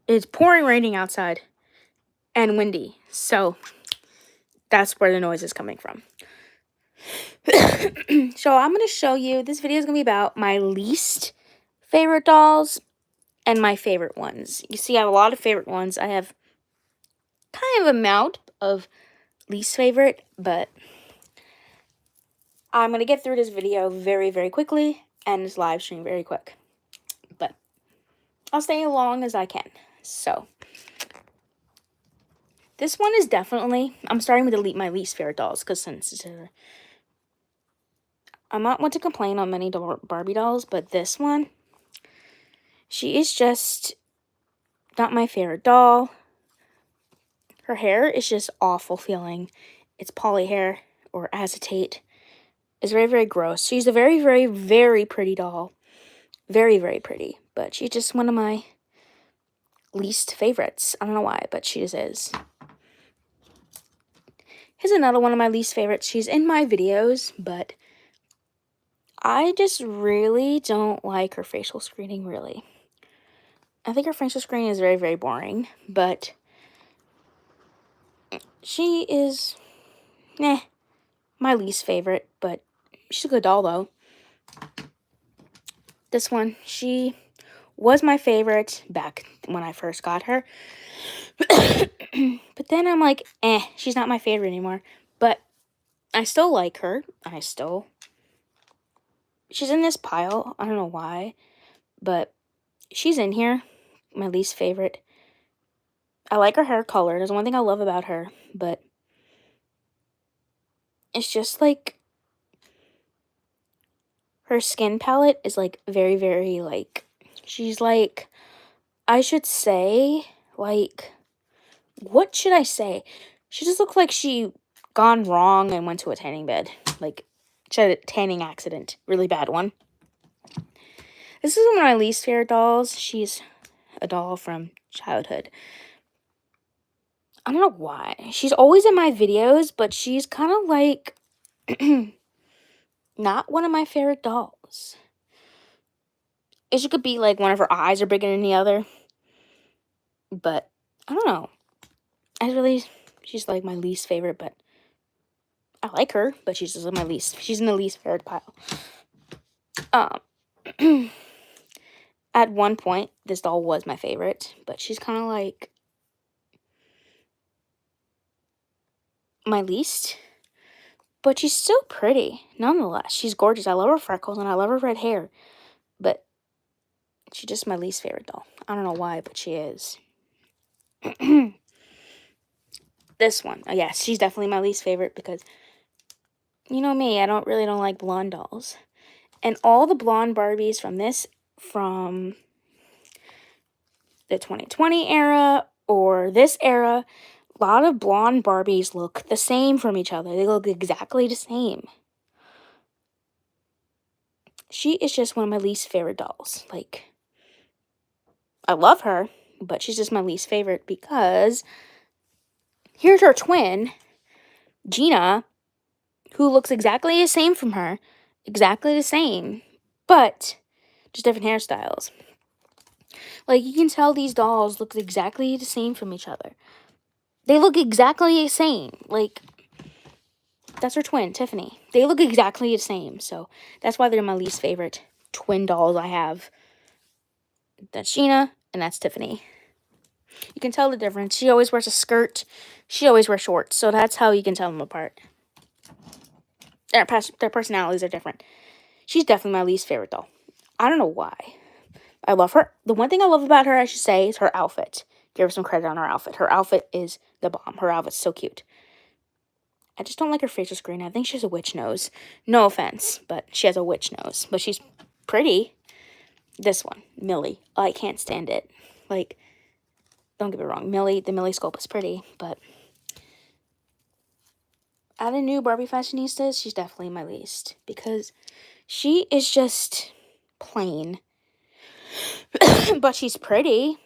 It's pouring raining outside and windy, so that's where the noise is coming from. So I'm going to show you, this video is going to be about my least favorite dolls and my favorite ones. You see, I have a lot of favorite ones. I have kind of amount of least favorite, but I'm going to get through this video very, very quickly and this live stream very quick. But I'll stay as long as I can. So this one is definitely, I'm starting with my least favorite dolls, because since I'm not one to complain on many Barbie dolls, but this one, she is just not my favorite doll. Her hair is just awful feeling. It's poly hair or acetate. It's very, very gross. She's a very, very, very pretty doll. Very, very pretty. But she's just one of my least favorites. I don't know why, but she just is. Here's another one of my least favorites. She's in my videos, but I just really don't like her facial screening, really. I think her facial screening is very, very boring, but she is, my least favorite, but she's a good doll, though. This one, she was my favorite back when I first got her. But then I'm like, she's not my favorite anymore. But I still like her. She's in this pile. I don't know why, but she's in here. My least favorite. I like her hair color. There's one thing I love about her, but it's just like her skin palette is like very, very like, she's like, I should say, like, what should I say? She just looks like she gone wrong and went to a tanning bed. Like, she had a tanning accident. Really bad one. This is one of my least favorite dolls. She's a doll from childhood. I don't know why. She's always in my videos, but she's kind of like not one of my favorite dolls. She could be like one of her eyes are bigger than the other. But I don't know. She's like my least favorite, but I like her, but she's just my least. She's in the least favorite pile. At one point, this doll was my favorite, but she's kind of like my least. But she's still pretty, nonetheless. She's gorgeous. I love her freckles and I love her red hair. But she's just my least favorite doll. I don't know why, but she is. This one. Yes, she's definitely my least favorite because, you know me, I don't like blonde dolls. And all the blonde Barbies from the 2020 era or this era, a lot of blonde Barbies look the same from each other. They look exactly the same. She is just one of my least favorite dolls. Like, I love her, but she's just my least favorite because here's her twin, Gina, who looks exactly the same from her. Exactly the same, but just different hairstyles. Like, you can tell these dolls look exactly the same from each other. They look exactly the same. Like, that's her twin, Tiffany. They look exactly the same, so that's why they're my least favorite twin dolls I have. That's Gina, and that's Tiffany. You can tell the difference. She always wears a skirt. She always wears shorts, so that's how you can tell them apart. Their personalities are different. She's definitely my least favorite doll. I don't know why. I love her. The one thing I love about her, I should say, is her outfit. Give her some credit on her outfit. Her outfit is the bomb. Her outfit's so cute. I just don't like her facial screen. I think she has a witch nose. No offense, but she has a witch nose. But she's pretty. This one, Millie. I can't stand it. Like, don't get me wrong. The Millie sculpt is pretty, but out of new Barbie fashionistas, she's definitely my least. Because she is just plain. But she's pretty.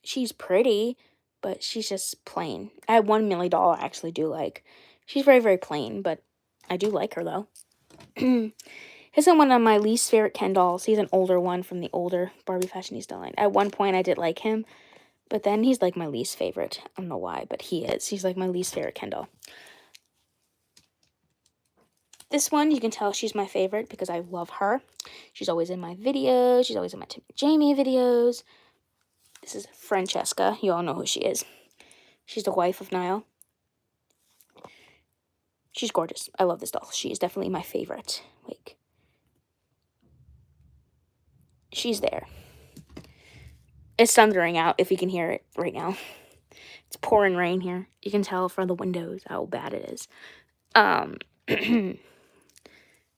She's pretty, but she's just plain. I have one Millie doll I actually do like. She's very, very plain, but I do like her, though. Isn't one of my least favorite Ken dolls. He's an older one from the older Barbie Fashionista line. At one point, I did like him, but then he's like my least favorite. I don't know why, but he is. He's like my least favorite Ken doll. This one, you can tell she's my favorite because I love her. She's always in my videos. She's always in my Tim and Jamie videos. This is Francesca. You all know who she is. She's the wife of Niall. She's gorgeous. I love this doll. She is definitely my favorite. Like, she's there. It's thundering out, if you can hear it right now. It's pouring rain here. You can tell from the windows how bad it is.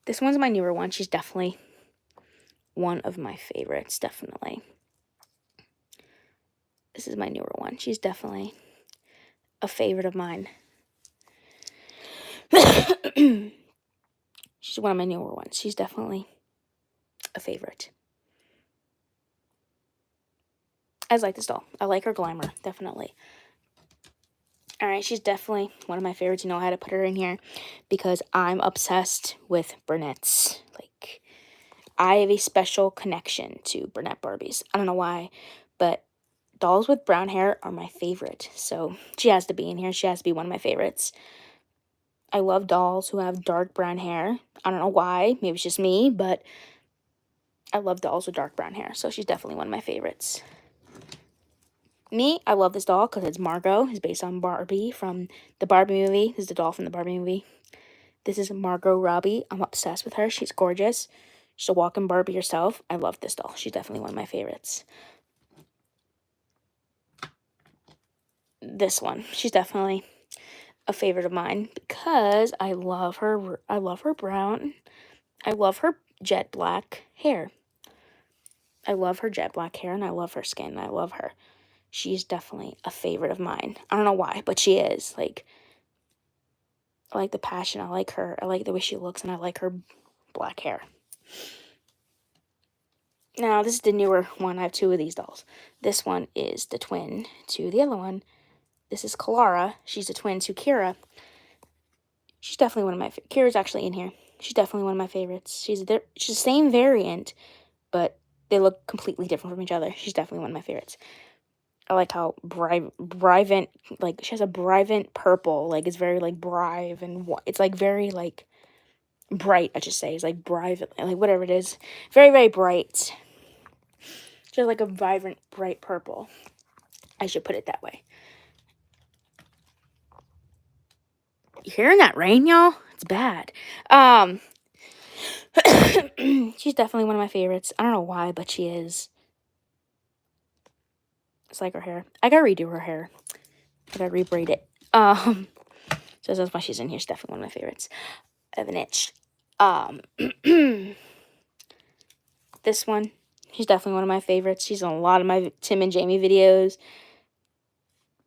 This one's my newer one. She's definitely one of my favorites, definitely. This is my newer one. She's definitely a favorite of mine. She's one of my newer ones. She's definitely a favorite. I like this doll. I like her glamour, definitely. Alright, she's definitely one of my favorites. You know, I had to put her in here because I'm obsessed with brunettes. Like, I have a special connection to brunette Barbies. I don't know why, but dolls with brown hair are my favorite. So, she has to be in here. She has to be one of my favorites. I love dolls who have dark brown hair. I don't know why. Maybe it's just me, but I love dolls with dark brown hair. So, she's definitely one of my favorites. Me, I love this doll because it's Margot. It's based on Barbie from the Barbie movie. This is the doll from the Barbie movie. This is Margot Robbie. I'm obsessed with her. She's gorgeous. She's a walking Barbie herself. I love this doll. She's definitely one of my favorites. This one. She's definitely a favorite of mine because I love her. I love her brown. I love her jet black hair. I love her jet black hair and I love her skin. I love her. She's definitely a favorite of mine. I don't know why, but she is. Like, I like the passion. I like her. I like the way she looks, and I like her black hair. Now, this is the newer one. I have two of these dolls. This one is the twin to the other one. This is Clara. She's a twin to Kira. She's definitely one of my favorites. Kira's actually in here. She's definitely one of my favorites. She's the same variant, but they look completely different from each other. She's definitely one of my favorites. I like how Brivant, like, she has a Brivant purple, like, it's very, like, Brive, and it's, like, very, like, bright, I should say. It's, like, Brivant, like, whatever it is. Very, very bright. She has, like, a vibrant, bright purple. I should put it that way. You hearing that rain, y'all? It's bad. She's definitely one of my favorites. I don't know why, but she is. It's like her hair. I gotta redo her hair. I gotta rebraid it. So that's why she's in here. She's definitely one of my favorites. I have an itch. This one, she's definitely one of my favorites. She's in a lot of my Tim and Jamie videos.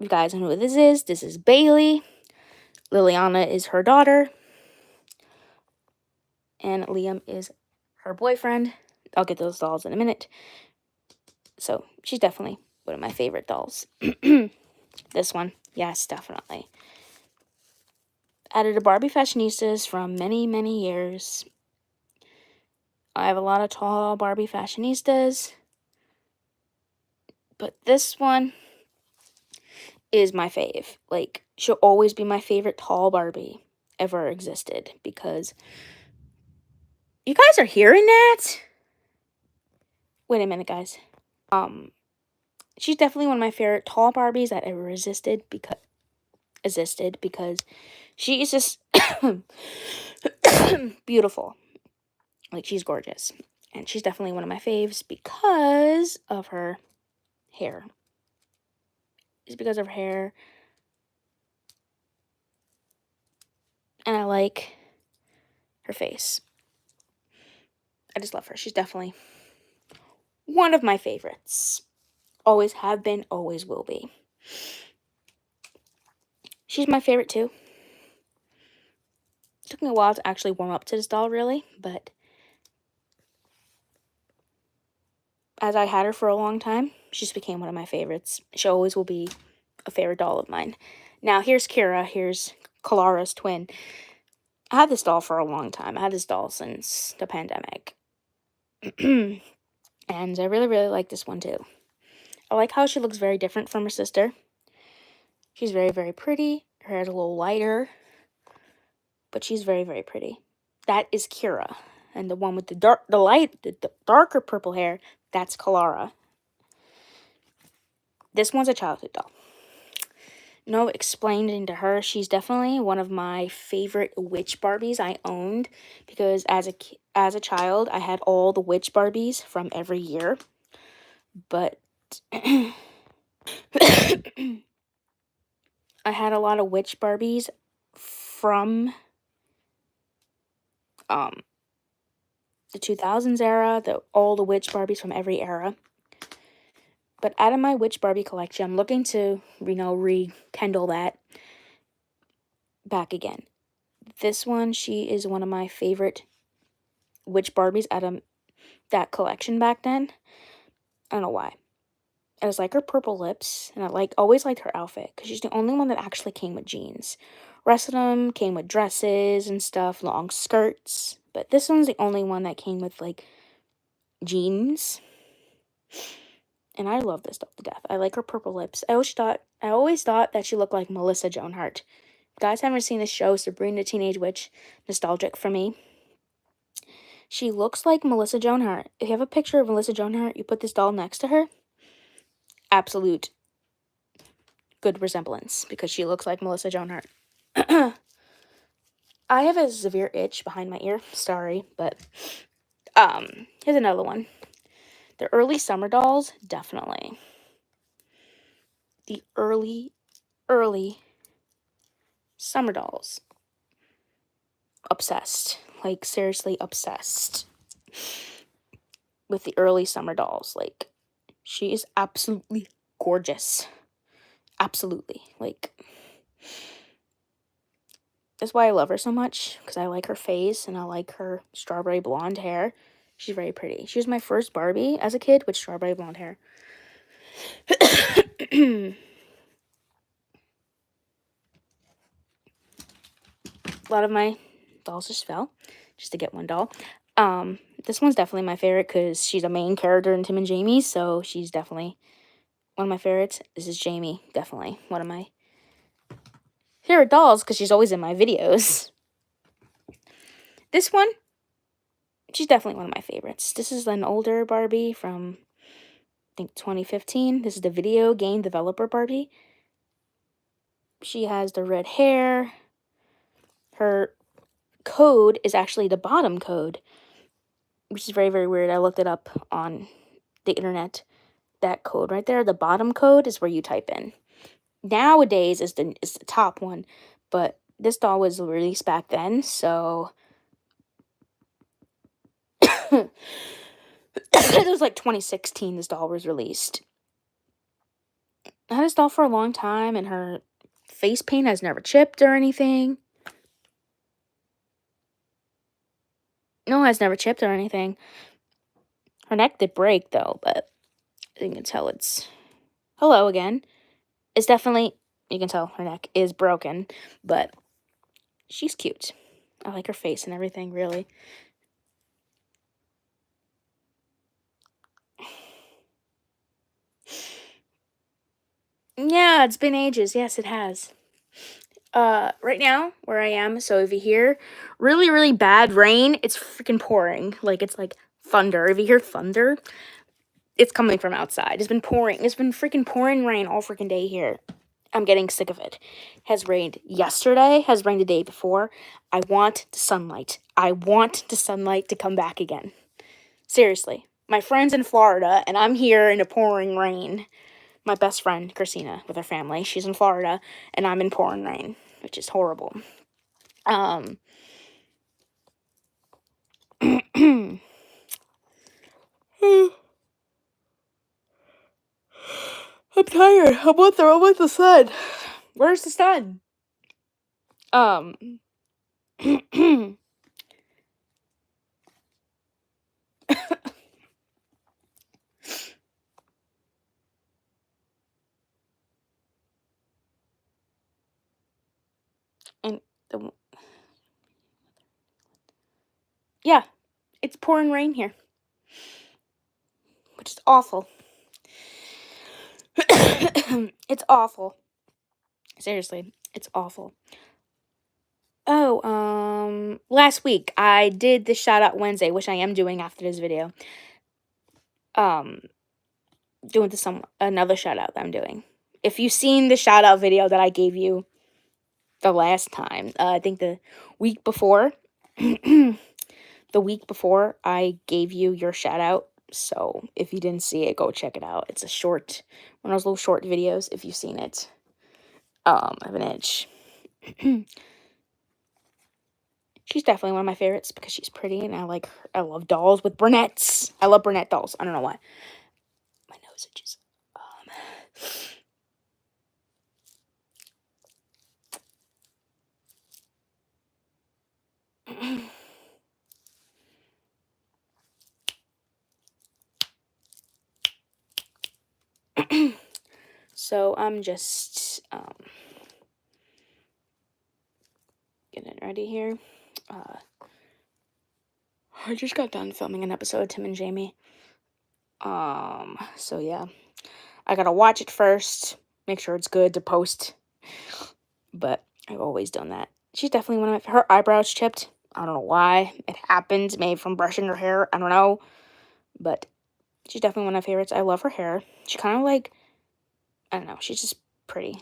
You guys know who this is. This is Bailey. Liliana is her daughter. And Liam is her boyfriend. I'll get those dolls in a minute. So, she's definitely one of my favorite dolls. This one, yes, definitely. Added to Barbie Fashionistas from many, many years. I have a lot of tall Barbie Fashionistas. But this one is my fave. Like, she'll always be my favorite tall Barbie ever existed. Because, you guys are hearing that? Wait a minute, guys. She's definitely one of my favorite tall Barbies that ever existed because she is just beautiful. Like, she's gorgeous. And she's definitely one of my faves because of her hair. It's because of her hair. And I like her face. I just love her. She's definitely one of my favorites. Always have been, always will be. She's my favorite too. It took me a while to actually warm up to this doll, really, but as I had her for a long time, she just became one of my favorites. She always will be a favorite doll of mine. Now, here's Kira. Here's Clara's twin. I had this doll for a long time. I had this doll since the pandemic. And I really, really like this one too. I like how she looks very different from her sister. She's very, very pretty. Her hair's a little lighter, but she's very, very pretty. That is Kira. And the one with the darker purple hair, that's Kalara. This one's a childhood doll. No explaining to her, she's definitely one of my favorite witch Barbies I owned, because as a child, I had all the witch Barbies from every year. But I had a lot of witch Barbies from the 2000s era, all the witch Barbies from every era. But out of my witch Barbie collection, I'm looking to, rekindle that back again. This one, she is one of my favorite witch Barbies out of that collection back then. I don't know why. I was like her purple lips, and I always liked her outfit, because she's the only one that actually came with jeans. Rest of them came with dresses and stuff, long skirts, but this one's the only one that came with, jeans. And I love this doll to death. I like her purple lips. I always thought that she looked like Melissa Joan Hart. If you guys haven't seen this show, Sabrina the Teenage Witch, nostalgic for me. She looks like Melissa Joan Hart. If you have a picture of Melissa Joan Hart, you put this doll next to her, absolute good resemblance, because she looks like Melissa Joan Hart. I have a severe itch behind my ear. Sorry, but here's another one. The early summer dolls, definitely. The early summer dolls. Obsessed. Seriously obsessed with the early summer dolls. She is absolutely gorgeous. Absolutely. That's why I love her so much, because I like her face and I like her strawberry blonde hair. She's very pretty. She was my first Barbie as a kid with strawberry blonde hair. A lot of my dolls just fell just to get one doll. This one's definitely my favorite because she's a main character in Tim and Jamie, so she's definitely one of my favorites. This is Jamie, definitely one of my favorite dolls because she's always in my videos. This one, she's definitely one of my favorites. This is an older Barbie from, I think, 2015. This is the video game developer Barbie. She has the red hair. Her code is actually the bottom code, which is very, very weird. I looked it up on the internet. That code right there, the bottom code, is where you type in. Nowadays is the top one, but this doll was released back then, so it was 2016 this doll was released. I had this doll for a long time, and her face paint has never chipped or anything. No, it has never chipped or anything. Her neck did break, though, but you can tell it's... Hello again. It's definitely... You can tell her neck is broken, but she's cute. I like her face and everything, really. Yeah, it's been ages. Yes, it has. Right now, where I am, so if you hear really, really bad rain, it's freaking pouring. It's like thunder. If you hear thunder, it's coming from outside. It's been pouring. It's been freaking pouring rain all freaking day here. I'm getting sick of it. Has rained yesterday, has rained the day before. I want the sunlight. I want the sunlight to come back again. Seriously. My friend's in Florida, and I'm here in the pouring rain. My best friend, Christina, with her family, she's in Florida, and I'm in pouring rain, which is horrible. I'm tired. I want the sun. Where's the sun? And yeah, it's pouring rain here, which is awful. It's awful. Seriously, it's awful. Oh, last week I did the shout out Wednesday, which I am doing after this video. Doing another shout out that I'm doing. If you've seen the shout out video that I gave you the last time, I think the week before, the week before I gave you your shout out. So if you didn't see it, go check it out. It's a short, one of those little short videos. If you've seen it, I have an itch. She's definitely one of my favorites because she's pretty and I like her. I love dolls with brunettes. I love brunette dolls. I don't know why. My nose itches. So I'm just getting it ready here. I just got done filming an episode of Tim and Jamie. So yeah, I gotta watch it first, make sure it's good to post. But I've always done that. She's definitely one of my. Her eyebrows chipped. I don't know why. It happens. Maybe from brushing her hair. I don't know. But she's definitely one of my favorites. I love her hair. She kind of like, I don't know. She's just pretty.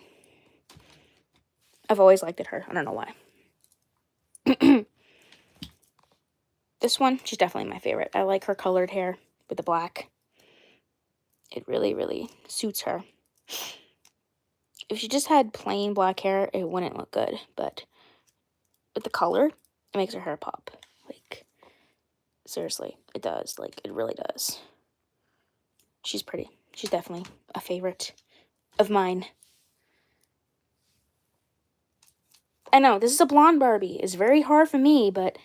I've always liked her. I don't know why. This one, she's definitely my favorite. I like her colored hair with the black. It really, really suits her. If she just had plain black hair, it wouldn't look good. But with the color, it makes her hair pop. Like, seriously, it does. Like, it really does. She's pretty. She's definitely a favorite of mine. I know, this is a blonde Barbie. It's very hard for me, but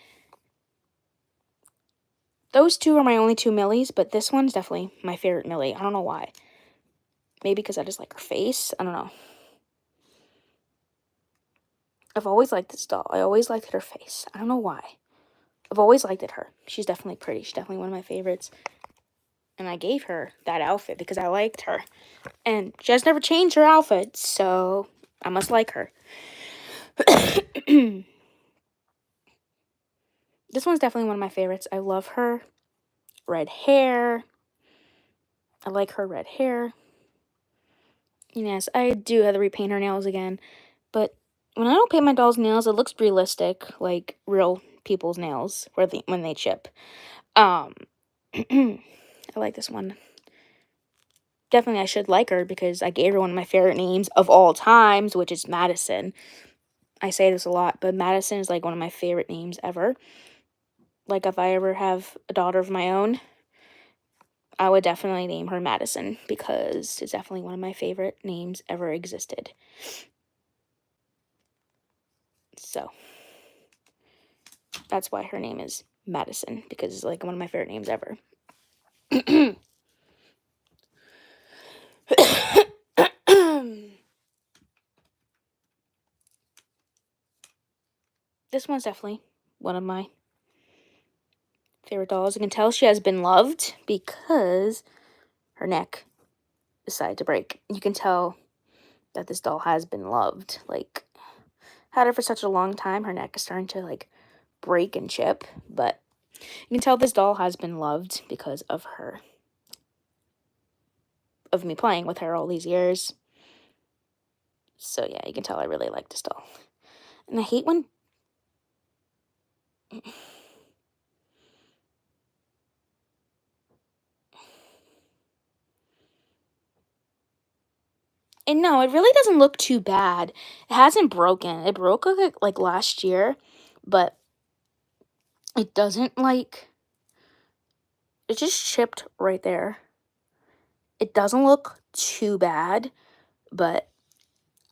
those two are my only two Millies, but this one's definitely my favorite Millie. I don't know why. Maybe because I just like her face. I don't know. I've always liked this doll. I always liked her face. I don't know why. I've always liked her. She's definitely pretty. She's definitely one of my favorites. And I gave her that outfit because I liked her. And she has never changed her outfit, so I must like her. This one's definitely one of my favorites. I love her. Red hair. I like her red hair. Yes, I do have to repaint her nails again. But when I don't paint my doll's nails, it looks realistic, like real people's nails when they chip. I like this one. Definitely I should like her because I gave her one of my favorite names of all times, which is Madison. I say this a lot, but Madison is like one of my favorite names ever. Like if I ever have a daughter of my own, I would definitely name her Madison because it's definitely one of my favorite names ever existed. So that's why her name is Madison, because it's like one of my favorite names ever. This one's definitely one of my favorite dolls. You can tell she has been loved because her neck decided to break. You can tell that this doll has been loved. Like, had her for such a long time, her neck is starting to, like, break and chip. But you can tell this doll has been loved because of her. Of me playing with her all these years. So, yeah, you can tell I really like this doll. And I hate when... And no, it really doesn't look too bad. It hasn't broken. It broke like last year, but it doesn't like... It just chipped right there. It doesn't look too bad, but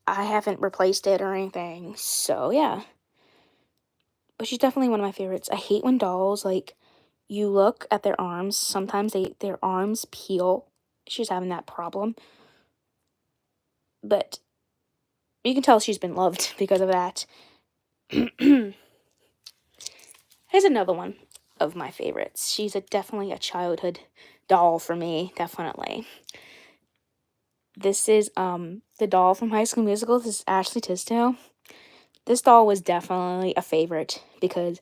I haven't replaced it or anything, so yeah. But she's definitely one of my favorites. I hate when dolls, like, you look at their arms, sometimes their arms peel. She's having that problem. But you can tell she's been loved because of that. Here's another one. of my favorites. She's definitely a childhood doll for me, definitely. This is the doll from High School Musical. This is Ashley Tisdale. This doll was definitely a favorite because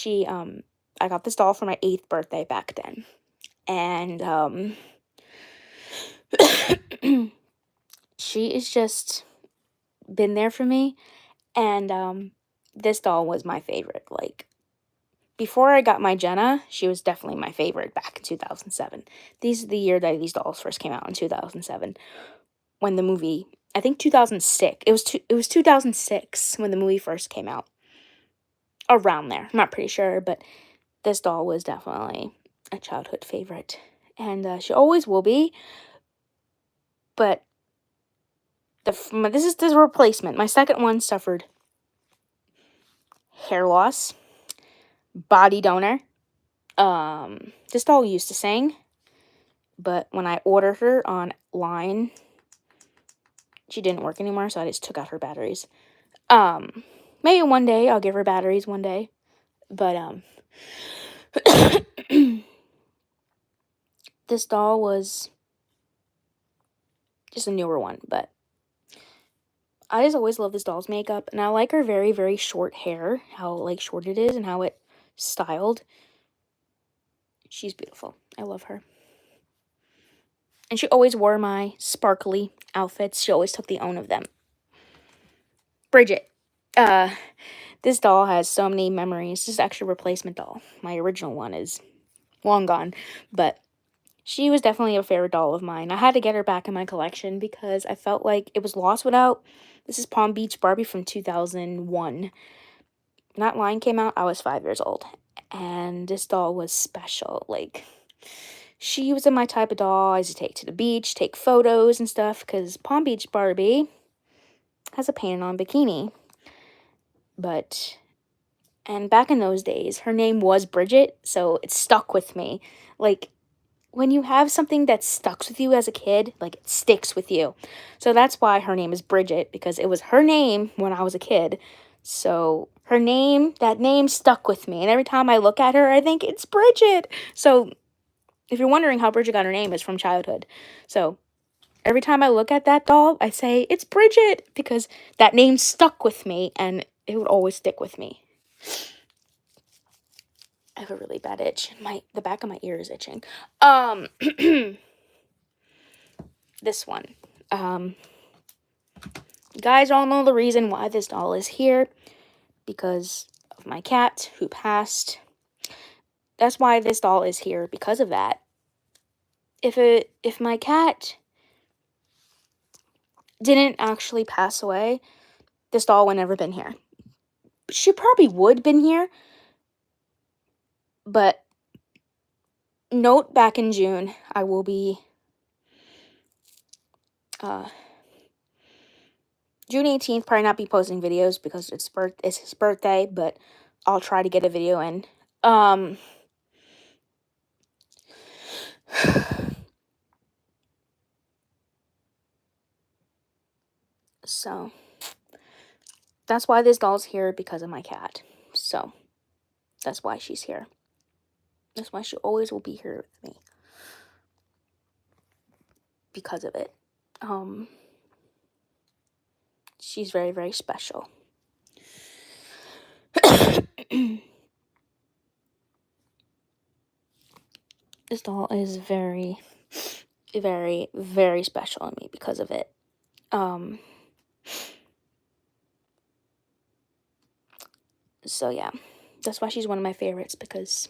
I got this doll for my 8th birthday back then. And she is just been there for me. And this doll was my favorite. Like, before I got my Jenna, she was definitely my favorite back in 2007. These are the year that these dolls first came out, in 2007, when the movie, I think 2006. It was 2006 when the movie first came out. Around there, I'm not pretty sure, but this doll was definitely a childhood favorite, and she always will be. But this is the replacement. My second one suffered hair loss, body donor. This doll used to sing, but when I ordered her online, she didn't work anymore, so I just took out her batteries. Maybe one day I'll give her batteries one day, but this doll was just a newer one, but I just always love this doll's makeup, and I like her very, very short hair, how, like, short it is and how it's styled. She's beautiful. I love her. And she always wore my sparkly outfits. She always took the own of them. Bridget. This doll has so many memories. This is actually a replacement doll. My original one is long gone, but she was definitely a favorite doll of mine. I had to get her back in my collection because I felt like it was lost without. This is Palm Beach Barbie from 2001. When that line came out, I was 5 years old, and this doll was special. Like, she was my type of doll I used to take to the beach, take photos and stuff, because Palm Beach Barbie has a painted-on bikini. And back in those days, her name was Bridget, so it stuck with me. Like, when you have something that stuck with you as a kid, like, it sticks with you. So that's why her name is Bridget, because it was her name when I was a kid. So that name stuck with me. And every time I look at her, I think it's Bridget. So if you're wondering how Bridget got her name, it's from childhood. So every time I look at that doll, I say, it's Bridget, because that name stuck with me, and it would always stick with me. I have a really bad itch. The back of my ear is itching. This one. You guys all know the reason why this doll is here. Because of my cat who passed. That's why this doll is here, because of that. If my cat didn't actually pass away, this doll would never been here. She probably would been here. But note, back in June, I will be June 18th, probably not be posting videos because it's his birthday, but I'll try to get a video in. So that's why this doll's here, because of my cat. So that's why she's here. That's why she always will be here with me. Because of it. She's very, very special. This doll is very, very, very special to me because of it. So yeah, that's why she's one of my favorites, because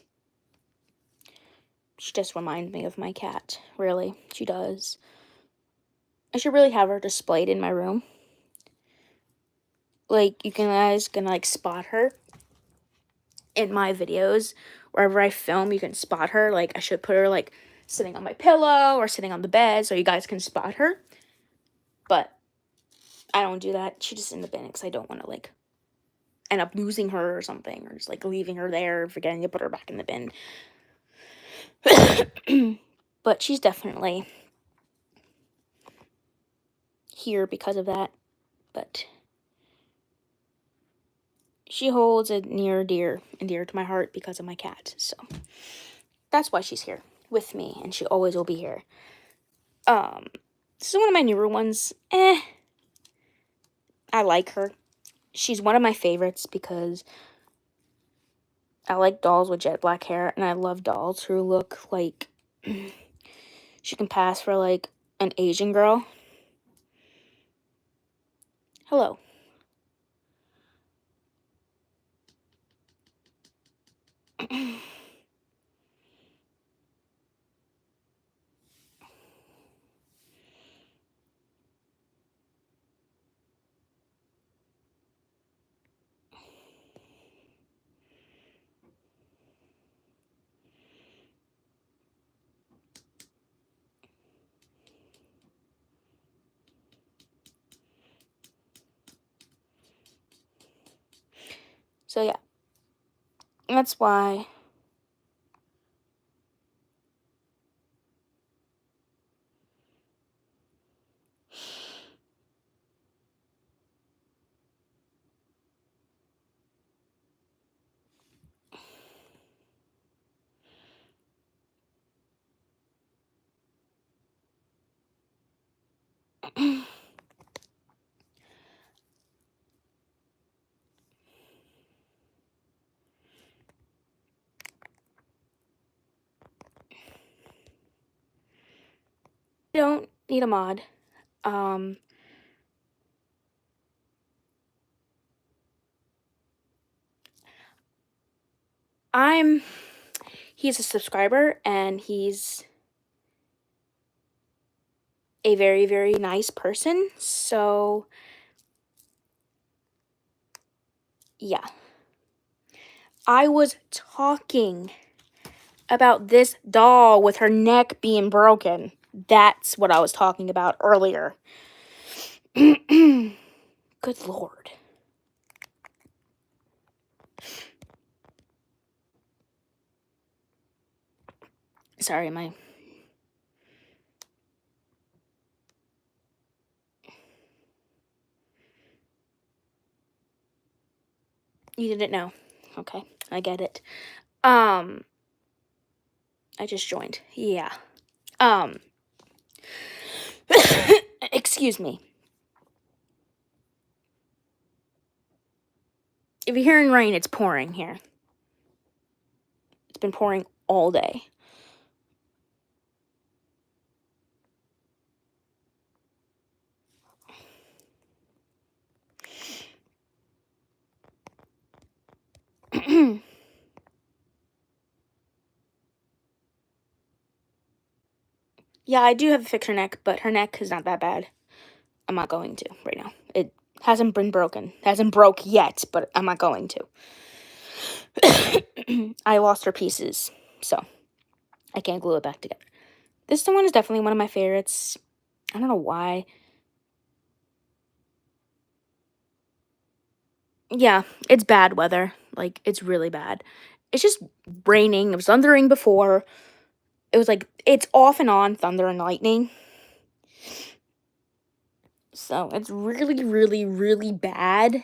she just reminds me of my cat. Really, she does. I should really have her displayed in my room. Like, you guys can, like, spot her in my videos. Wherever I film, you can spot her. Like, I should put her, like, sitting on my pillow or sitting on the bed so you guys can spot her. But I don't do that. She's just in the bin because I don't want to, like, end up losing her or something, or just, like, leaving her there and forgetting to put her back in the bin. But she's definitely here because of that. But she holds it near dear and dear to my heart because of my cat. So that's why she's here with me, and she always will be here. This is one of my newer ones. I like her. She's one of my favorites because I like dolls with jet black hair, and I love dolls who look like she can pass for like an Asian girl. Hello. So yeah, that's why I don't need a mod. He's a subscriber, and he's a very, very nice person. So yeah. I was talking about this doll with her neck being broken. That's what I was talking about earlier. Good Lord. Sorry, You didn't know. Okay, I get it. I just joined. Yeah. Excuse me. If you're hearing rain, it's pouring here. It's been pouring all day. Yeah, I do have to fix her neck, but her neck is not that bad. I'm not going to right now. It hasn't been broken. It hasn't broke yet, but I'm not going to. I lost her pieces, so I can't glue it back together. This one is definitely one of my favorites. I don't know why. Yeah, it's bad weather. Like, it's really bad. It's just raining. It was thundering before. It was like, it's off and on thunder and lightning. So, it's really, really, really bad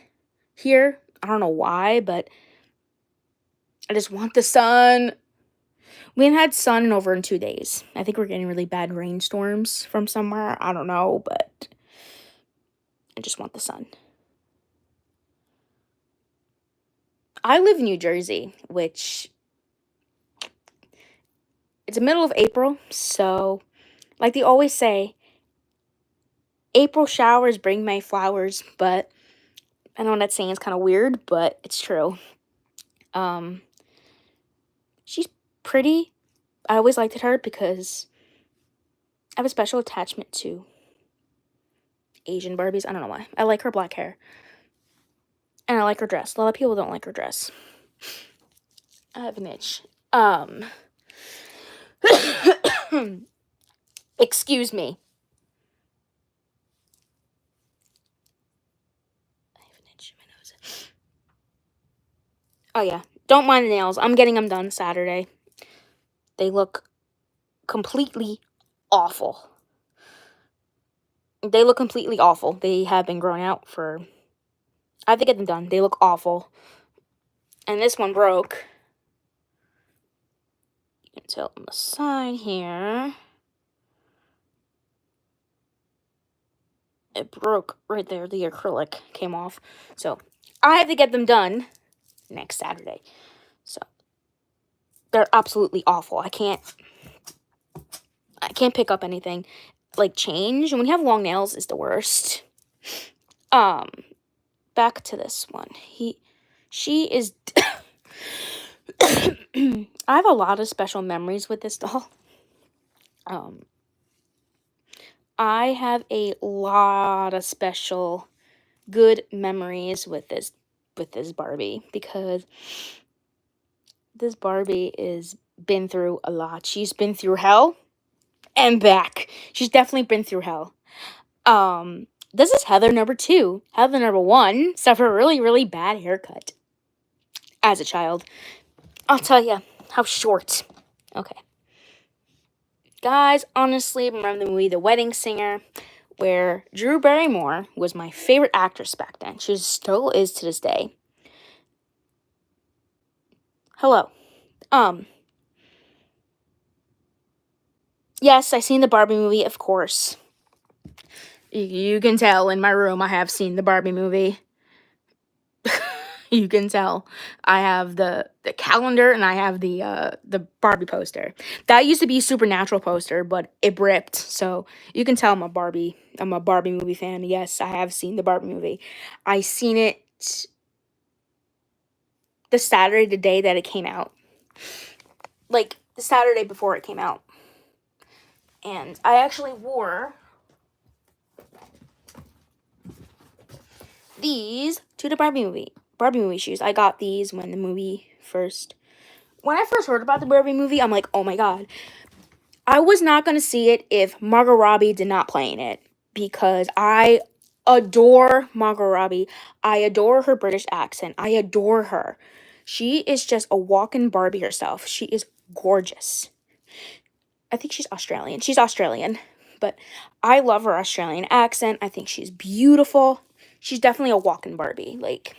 here. I don't know why, but I just want the sun. We haven't had sun in over 2 days. I think we're getting really bad rainstorms from somewhere. I don't know, but I just want the sun. I live in New Jersey, which it's the middle of April, so like they always say, April showers bring May flowers, but I know that saying is kind of weird, but it's true. She's pretty. I always liked her because I have a special attachment to Asian Barbies. I don't know why. I like her black hair. And I like her dress. A lot of people don't like her dress. I have an itch. Excuse me. I have an itch in my nose. Oh, yeah. Don't mind the nails. I'm getting them done Saturday. They look completely awful. They have been growing out for... I have to get them done. They look awful. And this one broke. You can tell on the side here. It broke right there. The acrylic came off. So I have to get them done next Saturday. So they're absolutely awful. I can't pick up anything. Like change. When you have long nails, it's the worst. Back to this one. She is I have a lot of special memories with this doll. I have a lot of special good memories with this Barbie, because this Barbie is been through a lot. She's been through hell and back. She's definitely been through hell. This is Heather number 2. Heather number 1 suffered a really, really bad haircut as a child. I'll tell you how short. Okay. Guys, honestly, remember the movie The Wedding Singer, where Drew Barrymore was my favorite actress back then. She still is to this day. Hello. Yes, I seen the Barbie movie, of course. You can tell in my room I have seen the Barbie movie. You can tell. I have the calendar, and I have the Barbie poster. That used to be a Supernatural poster, but it ripped. So you can tell I'm a Barbie movie fan. Yes, I have seen the Barbie movie. I seen it the Saturday, the day that it came out. Like the Saturday before it came out. And I actually wore these to the Barbie movie shoes. I got these when I first heard about the Barbie movie. I'm like, oh my god. I was not going to see it if Margot Robbie did not play in it, because I adore Margot Robbie. I adore her British accent. I adore her. She is just a walking Barbie herself. She is gorgeous. I think she's Australian. She's Australian, but I love her Australian accent. I think she's beautiful. She's definitely a walking Barbie. Like,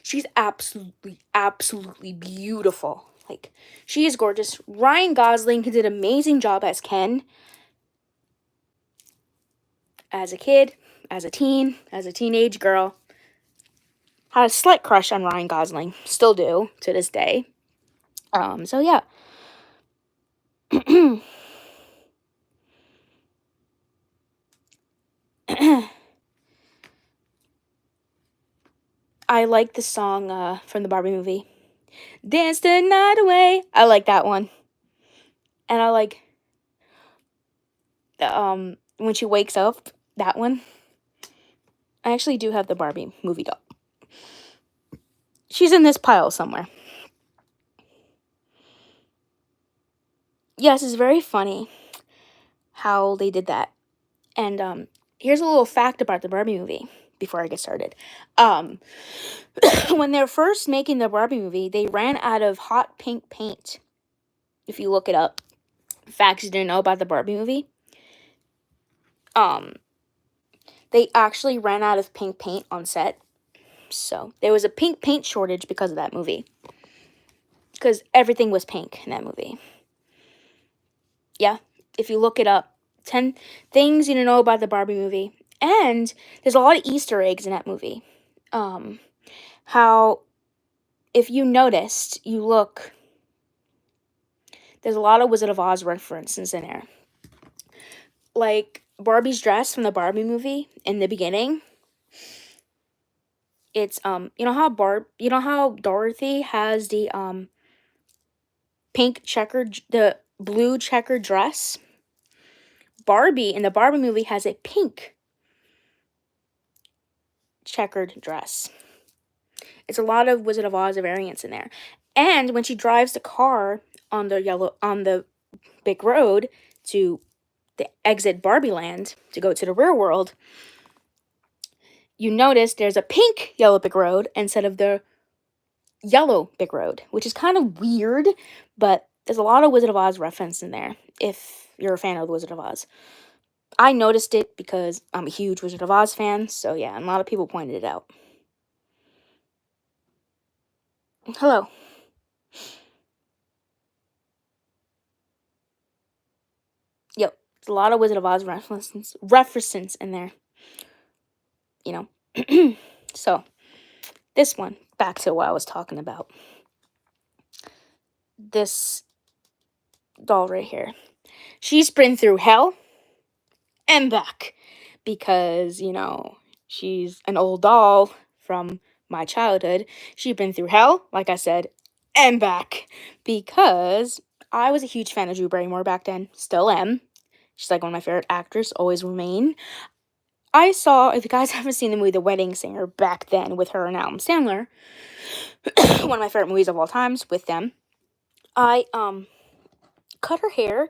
she's absolutely, absolutely beautiful. Like, she is gorgeous. Ryan Gosling, he did an amazing job as Ken. As a kid, as a teen, as a teenage girl. Had a slight crush on Ryan Gosling. Still do, to this day. So yeah. I like the song from the Barbie movie. Dance the night away. I like that one. And I like the, when she wakes up, that one. I actually do have the Barbie movie doll. She's in this pile somewhere. Yes, it's very funny how they did that. And here's a little fact about the Barbie movie before I get started. When they were first making the Barbie movie, they ran out of hot pink paint. If you look it up, facts you didn't know about the Barbie movie. They actually ran out of pink paint on set. So there was a pink paint shortage because of that movie. Because everything was pink in that movie. Yeah, if you look it up, 10 things you don't know about the Barbie movie. And there's a lot of Easter eggs in that movie. How, if you noticed, you look, there's a lot of Wizard of Oz references in there. Like Barbie's dress from the Barbie movie in the beginning. It's you know how Dorothy has the the blue checkered dress? Barbie in the Barbie movie has a pink checkered dress. It's a lot of Wizard of Oz variants in there. And when she drives the car on the big road to the exit Barbie Land to go to the real world, you notice there's a pink yellow brick road instead of the yellow brick road, which is kind of weird, but there's a lot of Wizard of Oz reference in there if you're a fan of the Wizard of Oz. I noticed it because I'm a huge Wizard of Oz fan, so yeah, and a lot of people pointed it out. Hello. Yep. There's a lot of Wizard of Oz references in there. You know. So, this one, back to what I was talking about. This doll right here. She's been through hell and back because, she's an old doll from my childhood. She's been through hell, like I said, and back because I was a huge fan of Drew Barrymore back then. Still am. She's like one of my favorite actors, always remain. If you guys haven't seen the movie The Wedding Singer back then with her and Adam Sandler, one of my favorite movies of all times with them, I cut her hair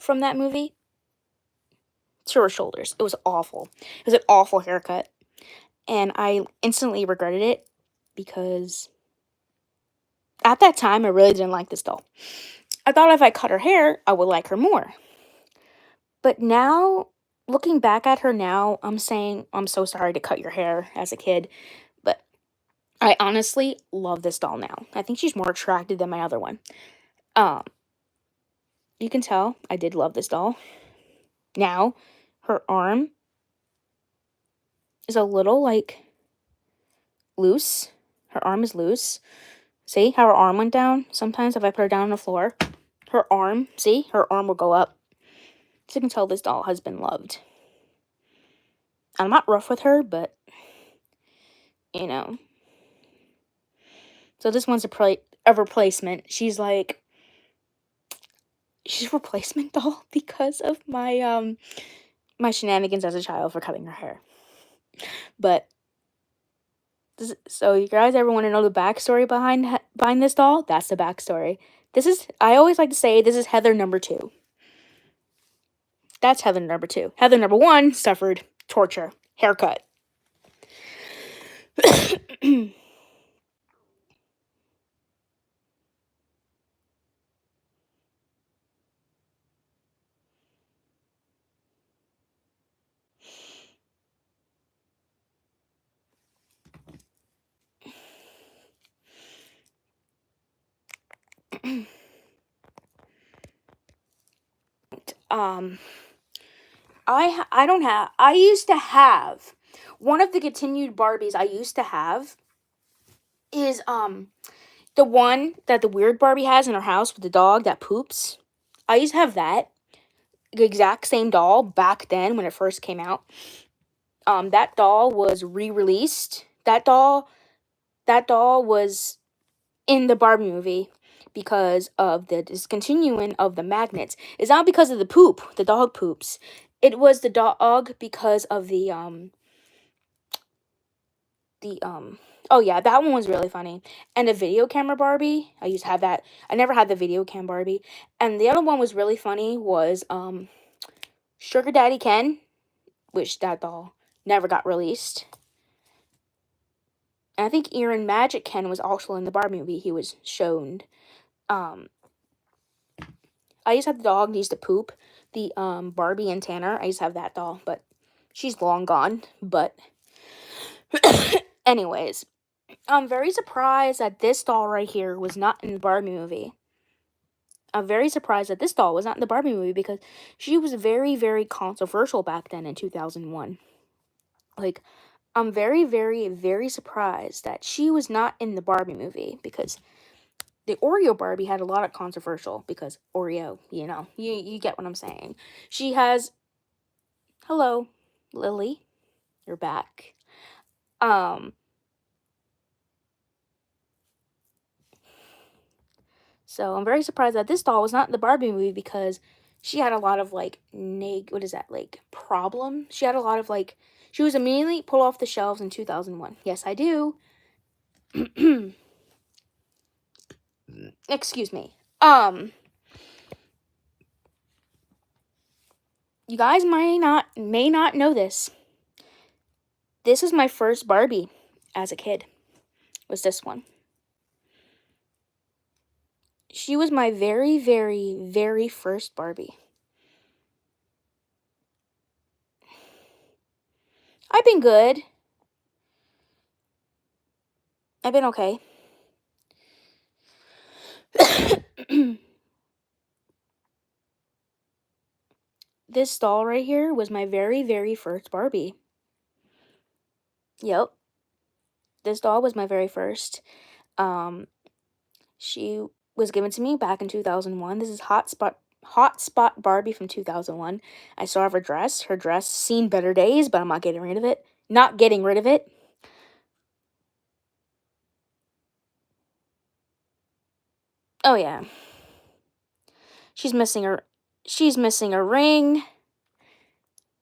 from that movie to her shoulders. It was awful. It was an awful haircut. And I instantly regretted it because at that time I really didn't like this doll. I thought if I cut her hair, I would like her more. But now, looking back at her now, I'm saying, I'm so sorry to cut your hair as a kid. But I honestly love this doll now. I think she's more attractive than my other one. You can tell I did love this doll. Now, her arm is a little, loose. Her arm is loose. See how her arm went down? Sometimes if I put her down on the floor, her arm will go up. So you can tell this doll has been loved. I'm not rough with her, but, So this one's a replacement. She's a replacement doll because of my my shenanigans as a child for cutting her hair. But so you guys ever want to know the backstory behind this doll? That's the backstory. I always like to say this is Heather number 2. That's Heather number 2. Heather number 1 suffered torture, haircut. I used to have one of the continued Barbies I used to have is the one that the weird Barbie has in her house with the dog that poops. I used to have that the exact same doll back then when it first came out. That doll was re-released. That doll was in the Barbie movie because of the discontinuing of the magnets. It's not because of the dog poops. It was the dog because of oh yeah, that one was really funny. And the video camera Barbie, I used to have that. I never had the video cam Barbie. And the other one was really funny was Sugar Daddy Ken, which that doll never got released. And I think Erin Magic Ken was also in the Barbie movie. He was shown. I used to have the dog that used to poop. The Barbie and Tanner. I used to have that doll, but she's long gone. But anyways, I'm very surprised that this doll right here was not in the Barbie movie. I'm very surprised that this doll was not in the Barbie movie because she was very, very controversial back then in 2001. I'm very, very, very surprised that she was not in the Barbie movie because the Oreo Barbie had a lot of controversial because Oreo, you get what I'm saying. She has, hello, Lily, you're back. So I'm very surprised that this doll was not in the Barbie movie because she had a lot of problem. She had a lot of she was immediately pulled off the shelves in 2001. Yes, I do. Excuse me. You guys may not know this. This was my first Barbie as a kid. Was this one. She was my very, very, very first Barbie. I've been good. I've been okay. This doll right here was my very, very first Barbie. Yep. This doll was my very first. She was given to me back in 2001. This is Hot Spot Barbie from 2001. I still have her dress. Her dress seen better days, but I'm not getting rid of it. Not getting rid of it. Oh yeah. She's missing a ring.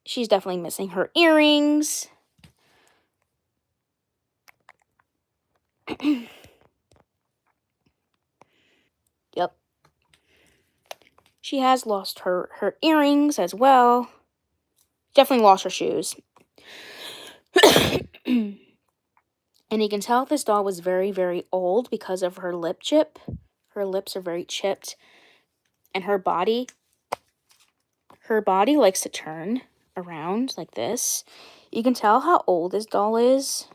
She's definitely missing her earrings. Yep. She has lost her earrings as well. Definitely lost her shoes. And you can tell this doll was very, very old because of her lip chip. Her lips are very chipped. And her body likes to turn around like this. You can tell how old this doll is.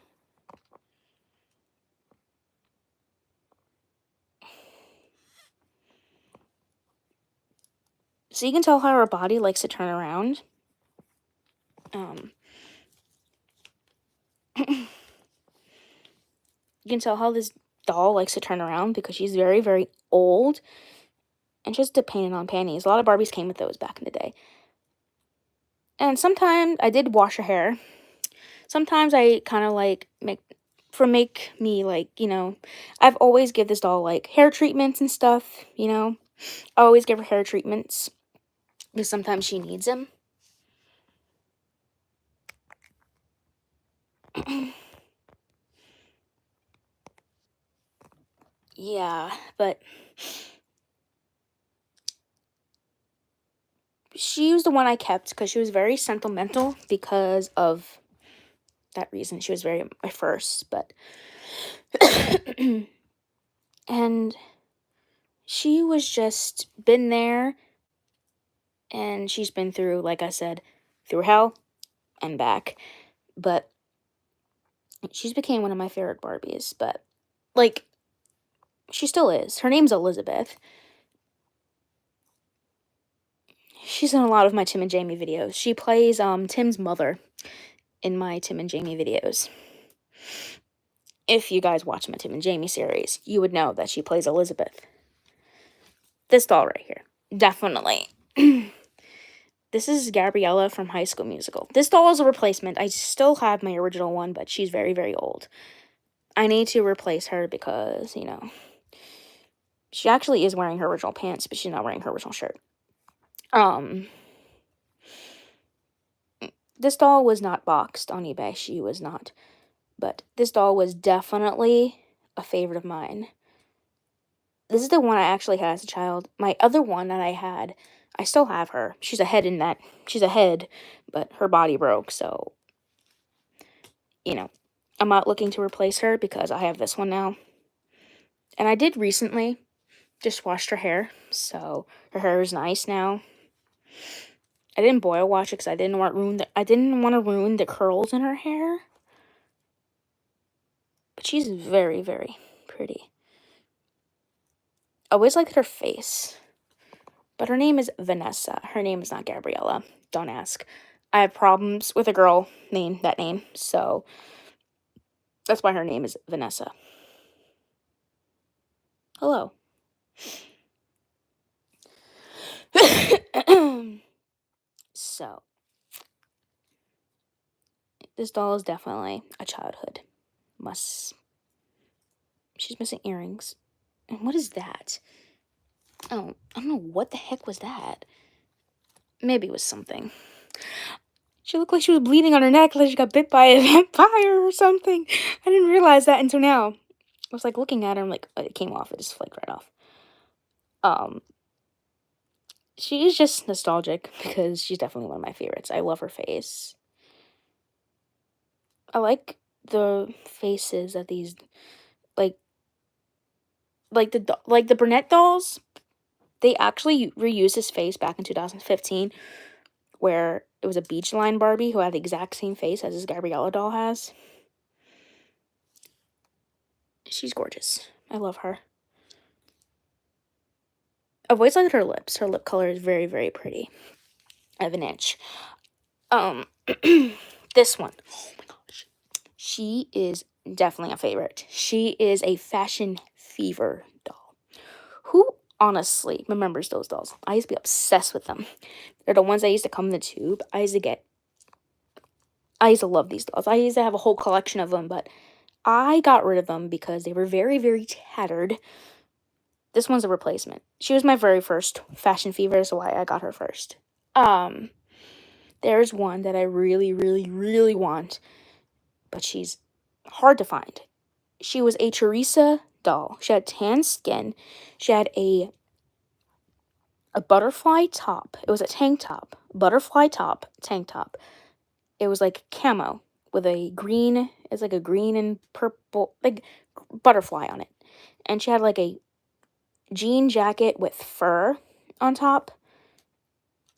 So you can tell how her body likes to turn around. You can tell how this doll likes to turn around because she's very, very old. And just a pain on panties. A lot of Barbies came with those back in the day. And sometimes I did wash her hair. Sometimes I kind of like make me like, I've always give this doll like hair treatments and stuff, I always give her hair treatments because sometimes she needs them. Yeah, but she was the one I kept because she was very sentimental because of that reason. She was my first, but and she was just been there, and she's been through, like I said, through hell and back, but she's became one of my favorite Barbies. But like, she still is. Her name's Elizabeth. She's in a lot of my Tim and Jamie videos. She plays Tim's mother in my Tim and Jamie videos. If you guys watch my Tim and Jamie series, you would know that she plays Elizabeth. This doll right here, definitely. This is Gabriella from High School Musical. This doll is a replacement. I still have my original one, but she's very, very old. I need to replace her because, she actually is wearing her original pants, but she's not wearing her original shirt. This doll was not boxed on eBay. She was not. But this doll was definitely a favorite of mine. This is the one I actually had as a child. My other one that I had, I still have her. She's a head, but her body broke, so, I'm not looking to replace her because I have this one now. And I did recently just washed her hair, so her hair is nice now. I didn't boil wash it because I didn't want to ruin the curls in her hair. But she's very, very pretty. I always liked her face. But her name is Vanessa. Her name is not Gabriella. Don't ask. I have problems with a girl named that name, so that's why her name is Vanessa. Hello. So, this doll is definitely a childhood must. She's missing earrings. And what is that? Oh, I don't know what the heck was that. Maybe it was something. She looked like she was bleeding on her neck, like she got bit by a vampire or something. I didn't realize that until now. I was like looking at her, I'm like, oh, it came off. It just flaked right off. She is just nostalgic because she's definitely one of my favorites. I love her face. I like the faces of these, like the Burnett dolls. They actually reused his face back in 2015, where it was a Beachline Barbie who had the exact same face as this Gabriella doll has. She's gorgeous. I love her. I've always liked her lips. Her lip color is very, very pretty. I have an inch. This one. Oh my gosh. She is definitely a favorite. She is a Fashion Fever doll. Who honestly remembers those dolls? I used to be obsessed with them. They're the ones that used to come in the tube. I used to love these dolls. I used to have a whole collection of them, but I got rid of them because they were very, very tattered. This one's a replacement. She was my very first Fashion Fever, so why I got her first. There's one that I really, really, really want, but she's hard to find. She was a Teresa doll. She had tan skin. She had a butterfly top. It was a tank top. Butterfly top, tank top. It was like camo with a green, it's like a green and purple, like butterfly on it. And she had like a jean jacket with fur on top.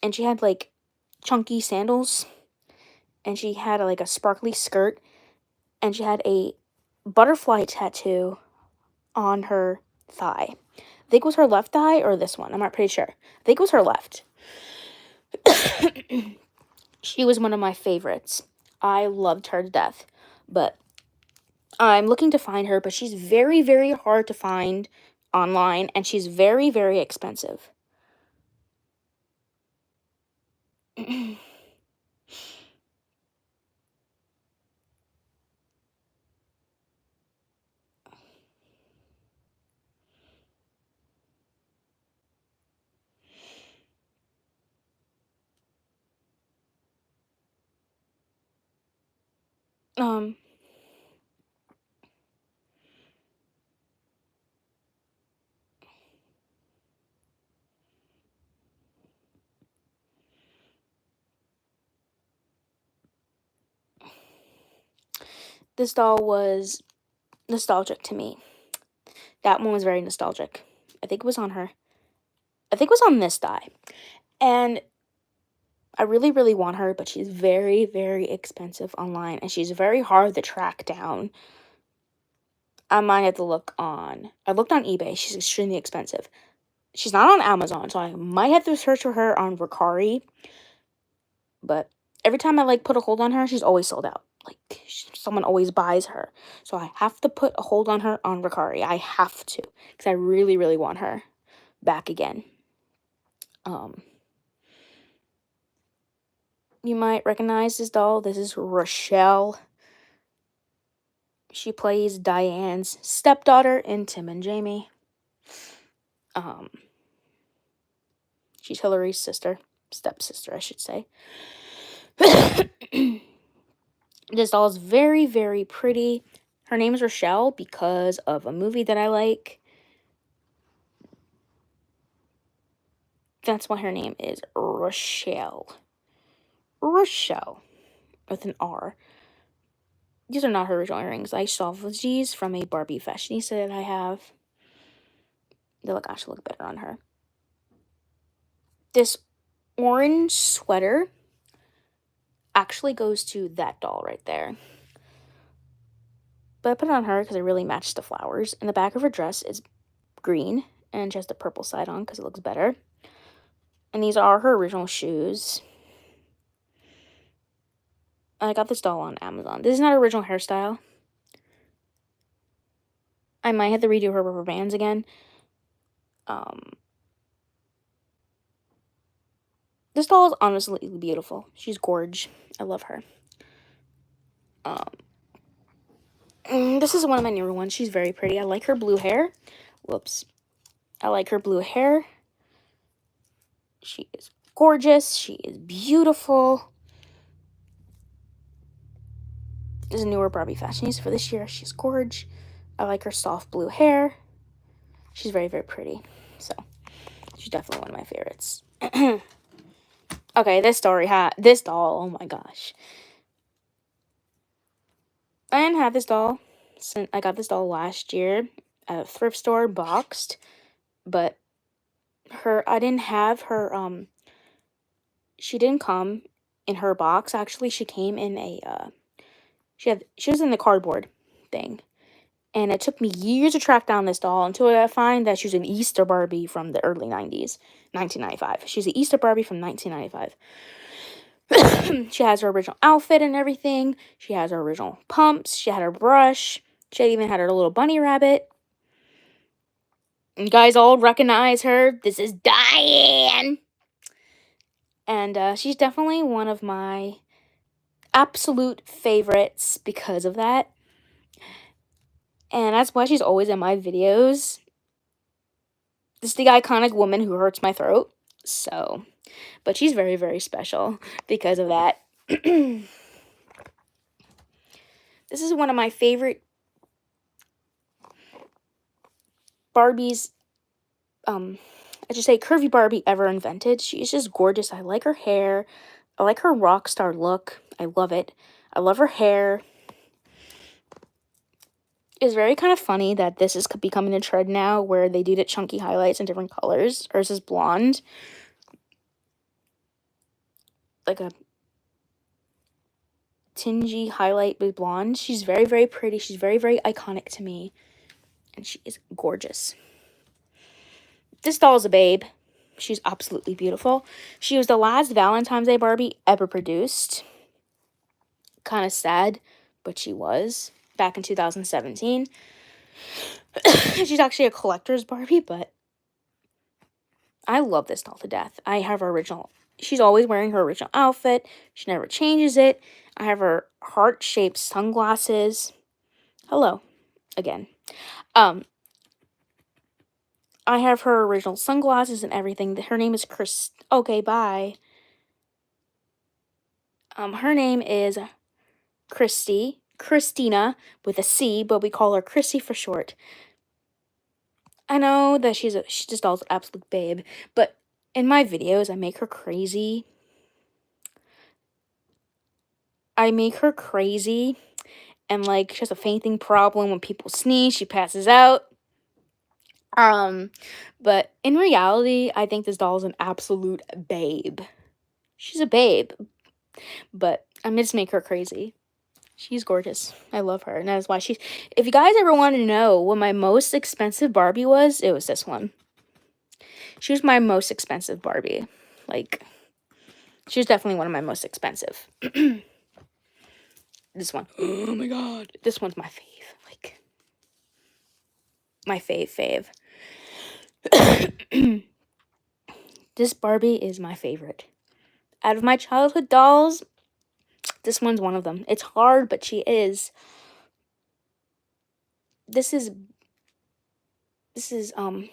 And she had like chunky sandals. And she had like a sparkly skirt. And she had a butterfly tattoo on her thigh. I think it was her left thigh or this one. I'm not pretty sure. I think it was her left. She was one of my favorites. I loved her to death. But I'm looking to find her, but she's very, very hard to find online, and she's very, very expensive. um, this doll was nostalgic to me. That one was very nostalgic. I think it was on her. I think it was on this die. And I really, really want her, but she's very, very expensive online, and she's very hard to track down. I might have to look on. I looked on eBay. She's extremely expensive. She's not on Amazon, so I might have to search for her on Mercari. But every time I like put a hold on her, she's always sold out. Like someone always buys her, so I have to put a hold on her on Mercari. I have to because I really, really want her back again. You might recognize this doll. This is Rochelle. She plays Diane's stepdaughter in Tim and Jamie. She's Hillary's sister. Stepsister, I should say. This doll is very, very pretty. Her name is Rochelle because of a movie that I like. That's why her name is Rochelle. Rochelle. With an R. These are not her original earrings. I salvaged these from a Barbie fashionista that I have. They actually look better on her. This orange sweater actually goes to that doll right there. But I put it on her because it really matched the flowers. And the back of her dress is green, and she has the purple side on because it looks better. And these are her original shoes. I got this doll on Amazon. This is not her original hairstyle. I might have to redo her rubber bands again. This doll is honestly beautiful. She's gorge. I love her. This is one of my newer ones. She's very pretty. I like her blue hair. Whoops. I like her blue hair. She is gorgeous. She is beautiful. This is a newer Barbie fashionista for this year. She's gorge. I like her soft blue hair. She's very, very pretty. So, she's definitely one of my favorites. Okay, this doll, oh my gosh. I didn't have this doll since I got this doll last year at a thrift store boxed, but I didn't have her, she didn't come in her box. Actually, she came in a, she was in the cardboard thing. And it took me years to track down this doll until I find that she's an Easter Barbie from the early 90s, 1995. She's an Easter Barbie from 1995. She has her original outfit and everything. She has her original pumps. She had her brush. She even had her little bunny rabbit. You guys all recognize her. This is Diane. And she's definitely one of my absolute favorites because of that. And that's why she's always in my videos. This is the iconic woman who hurts my throat. So, but she's very, very special because of that. This is one of my favorite Barbies, I should say curvy Barbie ever invented. She's just gorgeous. I like her hair. I like her rock star look. I love it. I love her hair. It's very kind of funny that this is becoming a trend now where they do the chunky highlights in different colors. Hers is blonde. Like a tingy highlight with blonde. She's very, very pretty. She's very, very iconic to me. And she is gorgeous. This doll is a babe. She's absolutely beautiful. She was the last Valentine's Day Barbie ever produced. Kind of sad, but she was. Back in 2017. She's actually a collector's Barbie, but I love this doll to death. I have her original. She's always wearing her original outfit. She never changes it. I have her heart-shaped sunglasses. Hello, again. I have her original sunglasses and everything. Her name is Chris. Okay, bye. Her name is Christina with a C, but we call her Chrissy for short. I know that she's just all absolute babe, but in my videos I make her crazy. And like she has a fainting problem. When people sneeze, she passes out. But in reality, I think this doll is an absolute babe. She's a babe, but I just make her crazy. She's gorgeous. I love her, and that's why she's... If you guys ever want to know what my most expensive Barbie was, it was this one. She was my most expensive Barbie. Like, she was definitely one of my most expensive. This one. Oh my god. This one's my fave. Like, my fave. This Barbie is my favorite. Out of my childhood dolls, this one's one of them. It's hard, but she is. This is what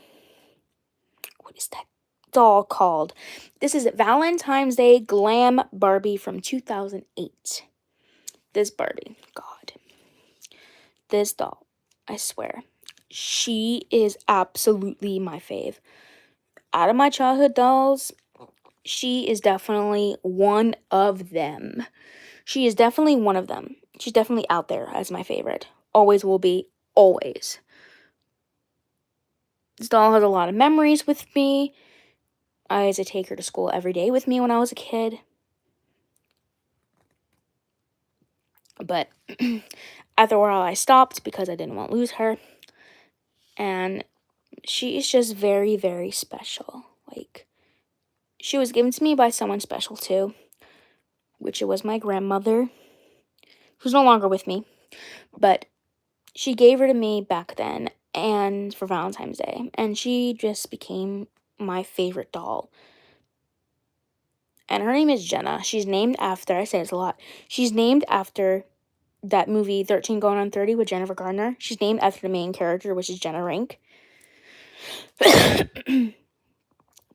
is that doll called? This is Valentine's Day Glam Barbie from 2008. This Barbie, God. This doll, I swear. She is absolutely my fave. Out of my childhood dolls, she is definitely one of them. She is definitely one of them. She's definitely out there as my favorite. Always will be. Always. This doll has a lot of memories with me. I used to take her to school every day with me when I was a kid. But after a while, I stopped because I didn't want to lose her. And she is just very, very special. Like, she was given to me by someone special too, which it was my grandmother, who's no longer with me. But she gave her to me back then and for Valentine's Day. And she just became my favorite doll. And her name is Jenna. She's named after, I say this a lot, she's named after that movie 13 Going on 30 with Jennifer Garner. She's named after the main character, which is Jenna Rink.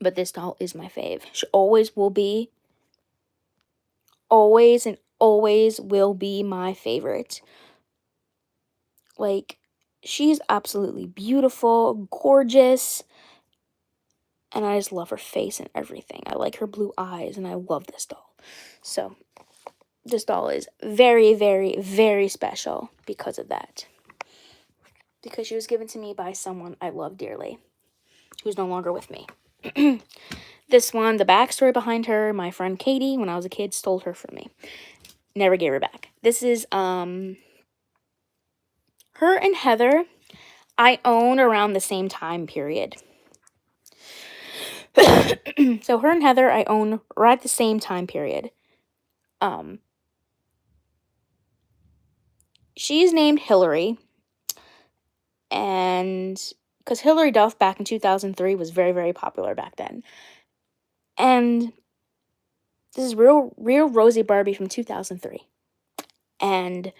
But this doll is my fave. She always will be. Always and always will be my favorite. Like, she's absolutely beautiful, gorgeous. And I just love her face and everything. I like her blue eyes, and I love this doll. So, this doll is very, very, very special because of that. Because she was given to me by someone I love dearly, who's no longer with me. This one, the backstory behind her, my friend Katie, when I was a kid, stole her from me. Never gave her back. This is, her Her and Heather, I own around the same time period. So her and Heather, I own right at the same time period. She's named Hillary, and because Hillary Duff back in 2003 was very, very popular back then. And this is real Rosie Barbie from 2003. And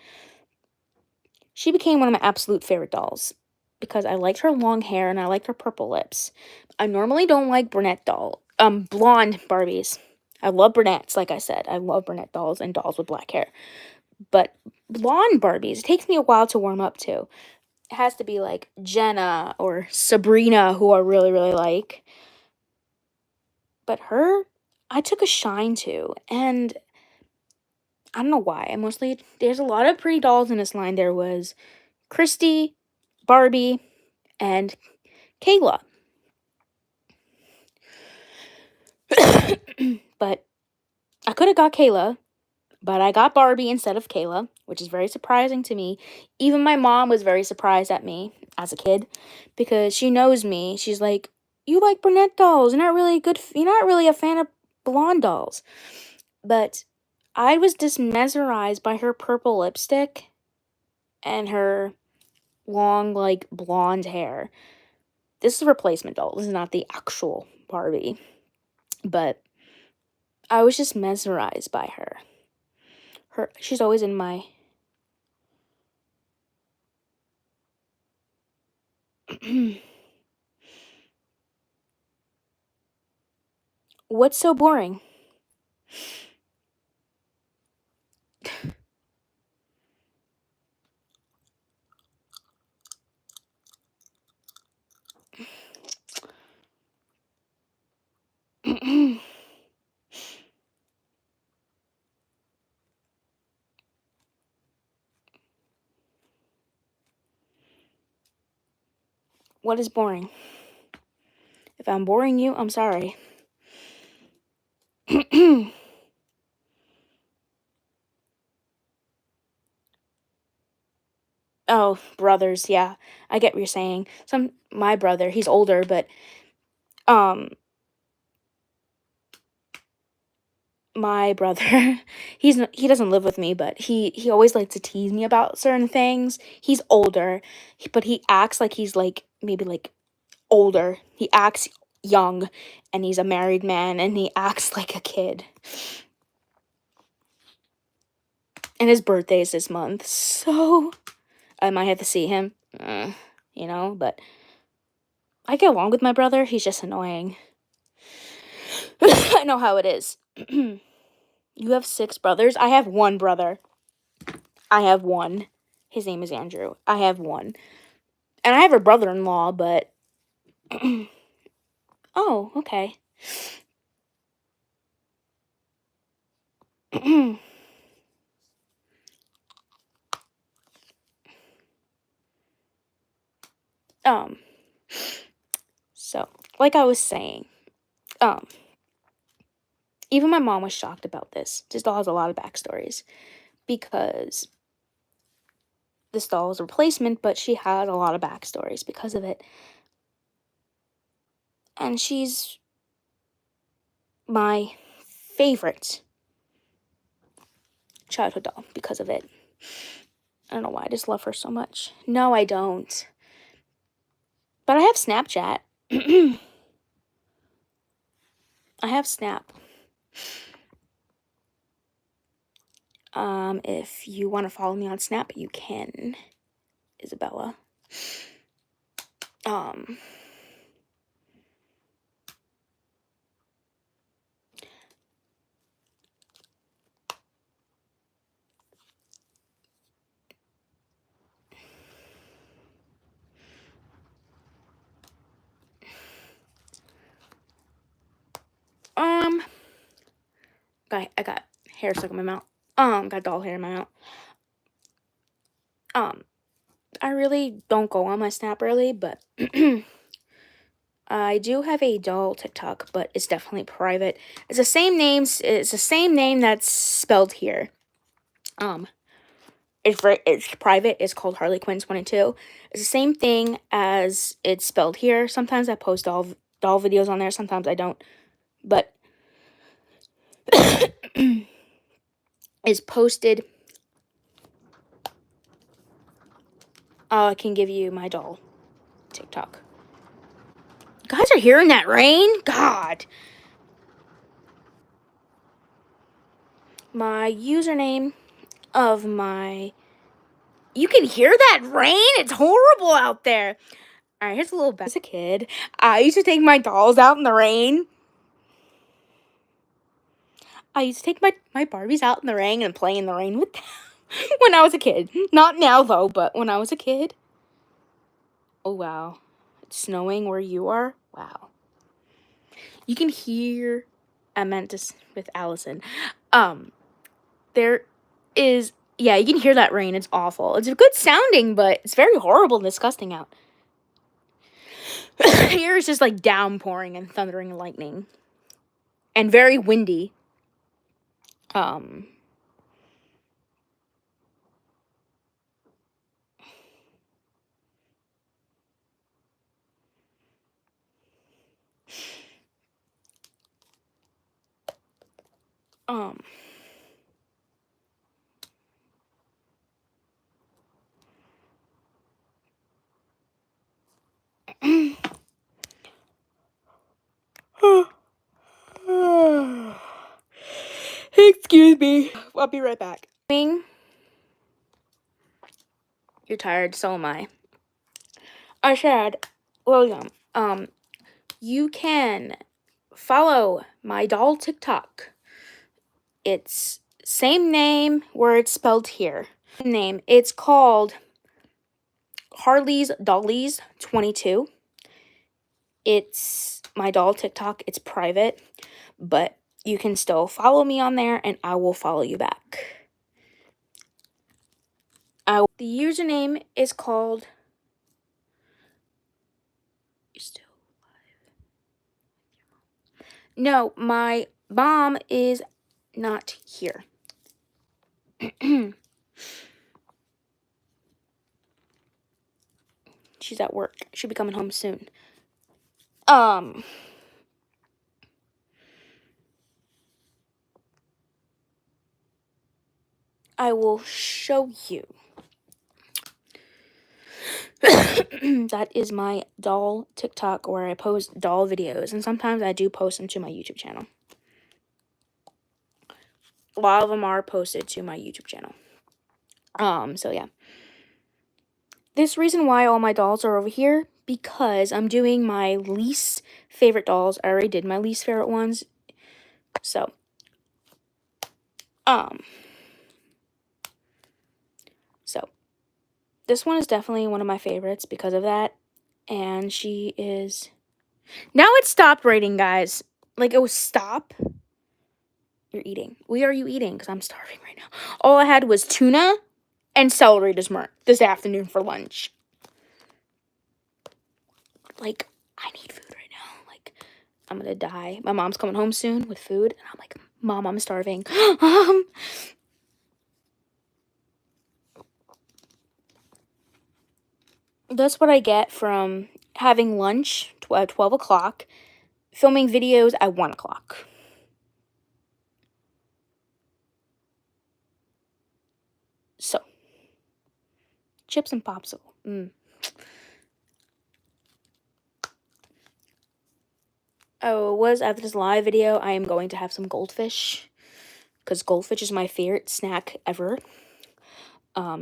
she became one of my absolute favorite dolls because I liked her long hair and I liked her purple lips. I normally don't like blonde Barbies. I love brunettes, like I said. I love brunette dolls and dolls with black hair. But blonde Barbies, it takes me a while to warm up to. It has to be like Jenna or Sabrina, who I really, really like. But her, I took a shine to. And I don't know why. There's a lot of pretty dolls in this line. There was Christy, Barbie, and Kayla. But I could have got Kayla, but I got Barbie instead of Kayla, which is very surprising to me. Even my mom was very surprised at me as a kid because she knows me. She's like, "You like brunette dolls. You're not really a fan of blonde dolls." But I was just mesmerized by her purple lipstick and her long, like, blonde hair. This is a replacement doll. This is not the actual Barbie. But I was just mesmerized by her. She's always in my... What's so boring? What is boring? If I'm boring you, I'm sorry. Oh, brothers, yeah. I get what you're saying. My brother, he's older, but my brother, he doesn't live with me, but he always likes to tease me about certain things. He's older, but he acts like he's like maybe like older. He acts young, and he's a married man, and he acts like a kid. And his birthday is this month, so I might have to see him, but I get along with my brother. He's just annoying. I know how it is. You have 6 brothers? I have 1 brother. I have 1. His name is Andrew. I have 1. And I have a brother-in-law, but... Oh, okay. So, like I was saying, even my mom was shocked about this. This doll has a lot of backstories, because this doll is a replacement, but she had a lot of backstories because of it. And she's my favorite childhood doll because of it. I don't know why, I just love her so much. No, I don't. But I have Snapchat. I have Snap. If you want to follow me on Snap, you can, Isabella. I got hair stuck in my mouth. Got doll hair in my mouth. I really don't go on my Snap really, but I do have a doll TikTok, but it's definitely private. It's the same name that's spelled here. It's private. It's called Harley Quinn 22. It's the same thing as it's spelled here. Sometimes I post doll videos on there. Sometimes I don't. But is posted. I can give you my doll TikTok. You guys are hearing that rain? God. My username of my... You can hear that rain? It's horrible out there. All right, here's a little bit. As a kid, I used to take my dolls out in the rain. I used to take my Barbies out in the rain and play in the rain with them when I was a kid. Not now, though, but when I was a kid. Oh, wow. It's snowing where you are? Wow. You can hear... I meant this with Allison. There is... Yeah, you can hear that rain. It's awful. It's good sounding, but it's very horrible and disgusting out. Here it's just like downpouring and thundering and lightning. And very windy. Excuse me. I'll be right back. You're tired, so am I. I said, William, you can follow my doll TikTok. It's same name where it's spelled here. Name. It's called Harley's Dollies 22. It's my doll TikTok. It's private, but you can still follow me on there and I will follow you back. The username is called... You're still alive. No, my mom is not here. She's at work. She'll be coming home soon. I will show you. That is my doll TikTok where I post doll videos, and sometimes I do post them to my YouTube channel. A lot of them are posted to my YouTube channel. So yeah. This reason why all my dolls are over here, because I'm doing my least favorite dolls. I already did my least favorite ones. So, this one is definitely one of my favorites because of that. And she is... Now it stopped raining, guys. Like, it was stop. You're eating. What are you eating? Because I'm starving right now. All I had was tuna and celery this afternoon for lunch. Like, I need food right now. Like, I'm gonna die. My mom's coming home soon with food. And I'm like, Mom, I'm starving. That's what I get from having lunch at 12 o'clock, filming videos at 1 o'clock. So, chips and popsicle. Oh, was after this live video, I am going to have some goldfish, because goldfish is my favorite snack ever.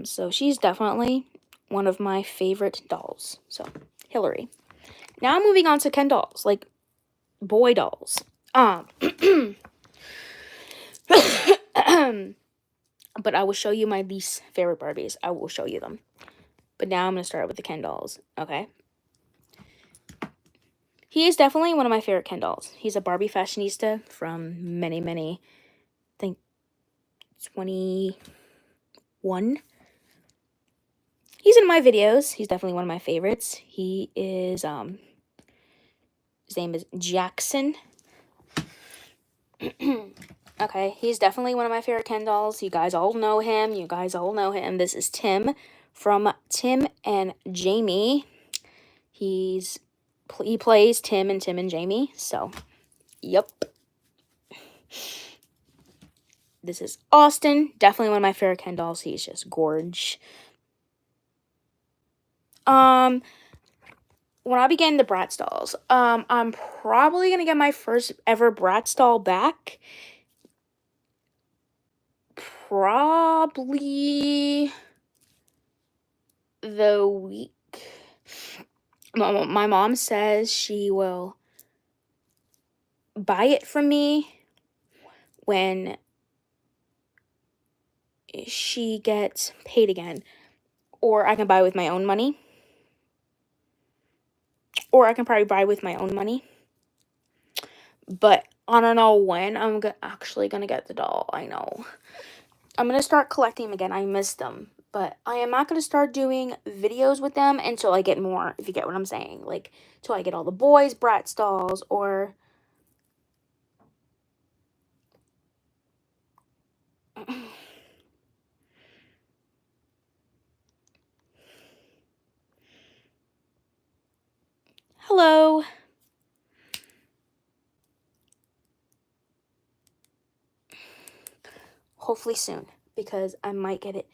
So she's definitely one of my favorite dolls. So, Hillary. Now I'm moving on to Ken dolls, like boy dolls. But I will show you my least favorite Barbies. I will show you them. But now I'm going to start with the Ken dolls, okay? He is definitely one of my favorite Ken dolls. He's a Barbie fashionista from many, I think, 21. He's in my videos. He's definitely one of my favorites. He is, his name is Jackson. Okay, he's definitely one of my favorite Ken dolls. You guys all know him. This is Tim from Tim and Jamie. He plays Tim and Jamie. So, yep. This is Austin. Definitely one of my favorite Ken dolls. He's just gorge. When I begin the Bratz dolls, I'm probably gonna get my first ever Bratz doll back. Probably the week. My mom says she will buy it from me when she gets paid again, or I can buy with my own money, but I don't know when I'm actually gonna get the doll. I know I'm gonna start collecting them again. I miss them, but I am not gonna start doing videos with them until I get more, if you get what I'm saying, like till I get all the boys Bratz dolls, or hello. Hopefully soon, because I might get it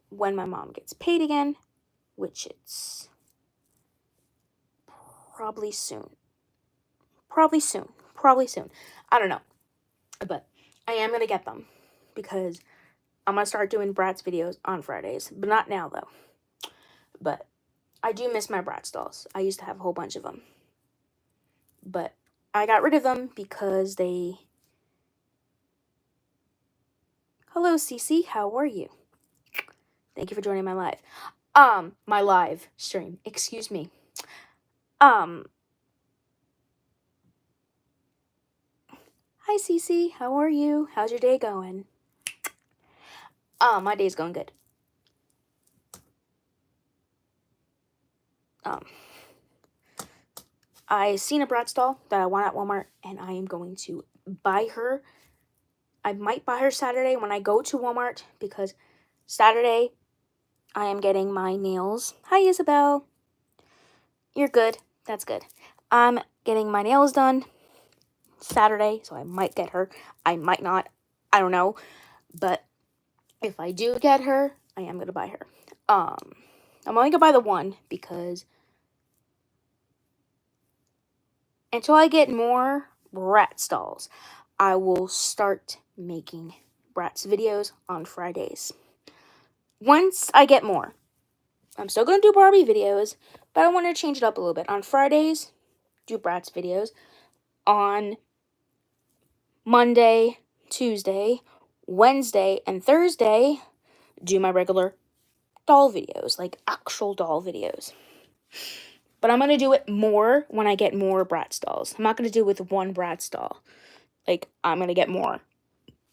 when my mom gets paid again, which it's probably soon. Probably soon. I don't know, but I am going to get them, because I'm going to start doing Bratz videos on Fridays, but not now, though. But I do miss my Bratz dolls. I used to have a whole bunch of them, but I got rid of them because they... Hello, Cece. How are you? Thank you for joining my live. My live stream. Excuse me. Hi, Cece. How are you? How's your day going? My day's going good. I seen a Bratz doll that I want at Walmart, and I am going to buy her. I might buy her Saturday when I go to Walmart, because Saturday I am getting my nails. Hi, Isabel. You're good. That's good. I'm getting my nails done Saturday, so I might get her. I might not. I don't know. But if I do get her, I am going to buy her. I'm only going to buy the one, because until I get more Bratz dolls, I will start making Bratz videos on Fridays. Once I get more. I'm still going to do Barbie videos, but I want to change it up a little bit. On Fridays, do Bratz videos. On Monday, Tuesday, Wednesday, and Thursday, do my regular doll videos, like actual doll videos. But I'm going to do it more when I get more Bratz dolls. I'm not going to do it with one Bratz doll. Like, I'm going to get more.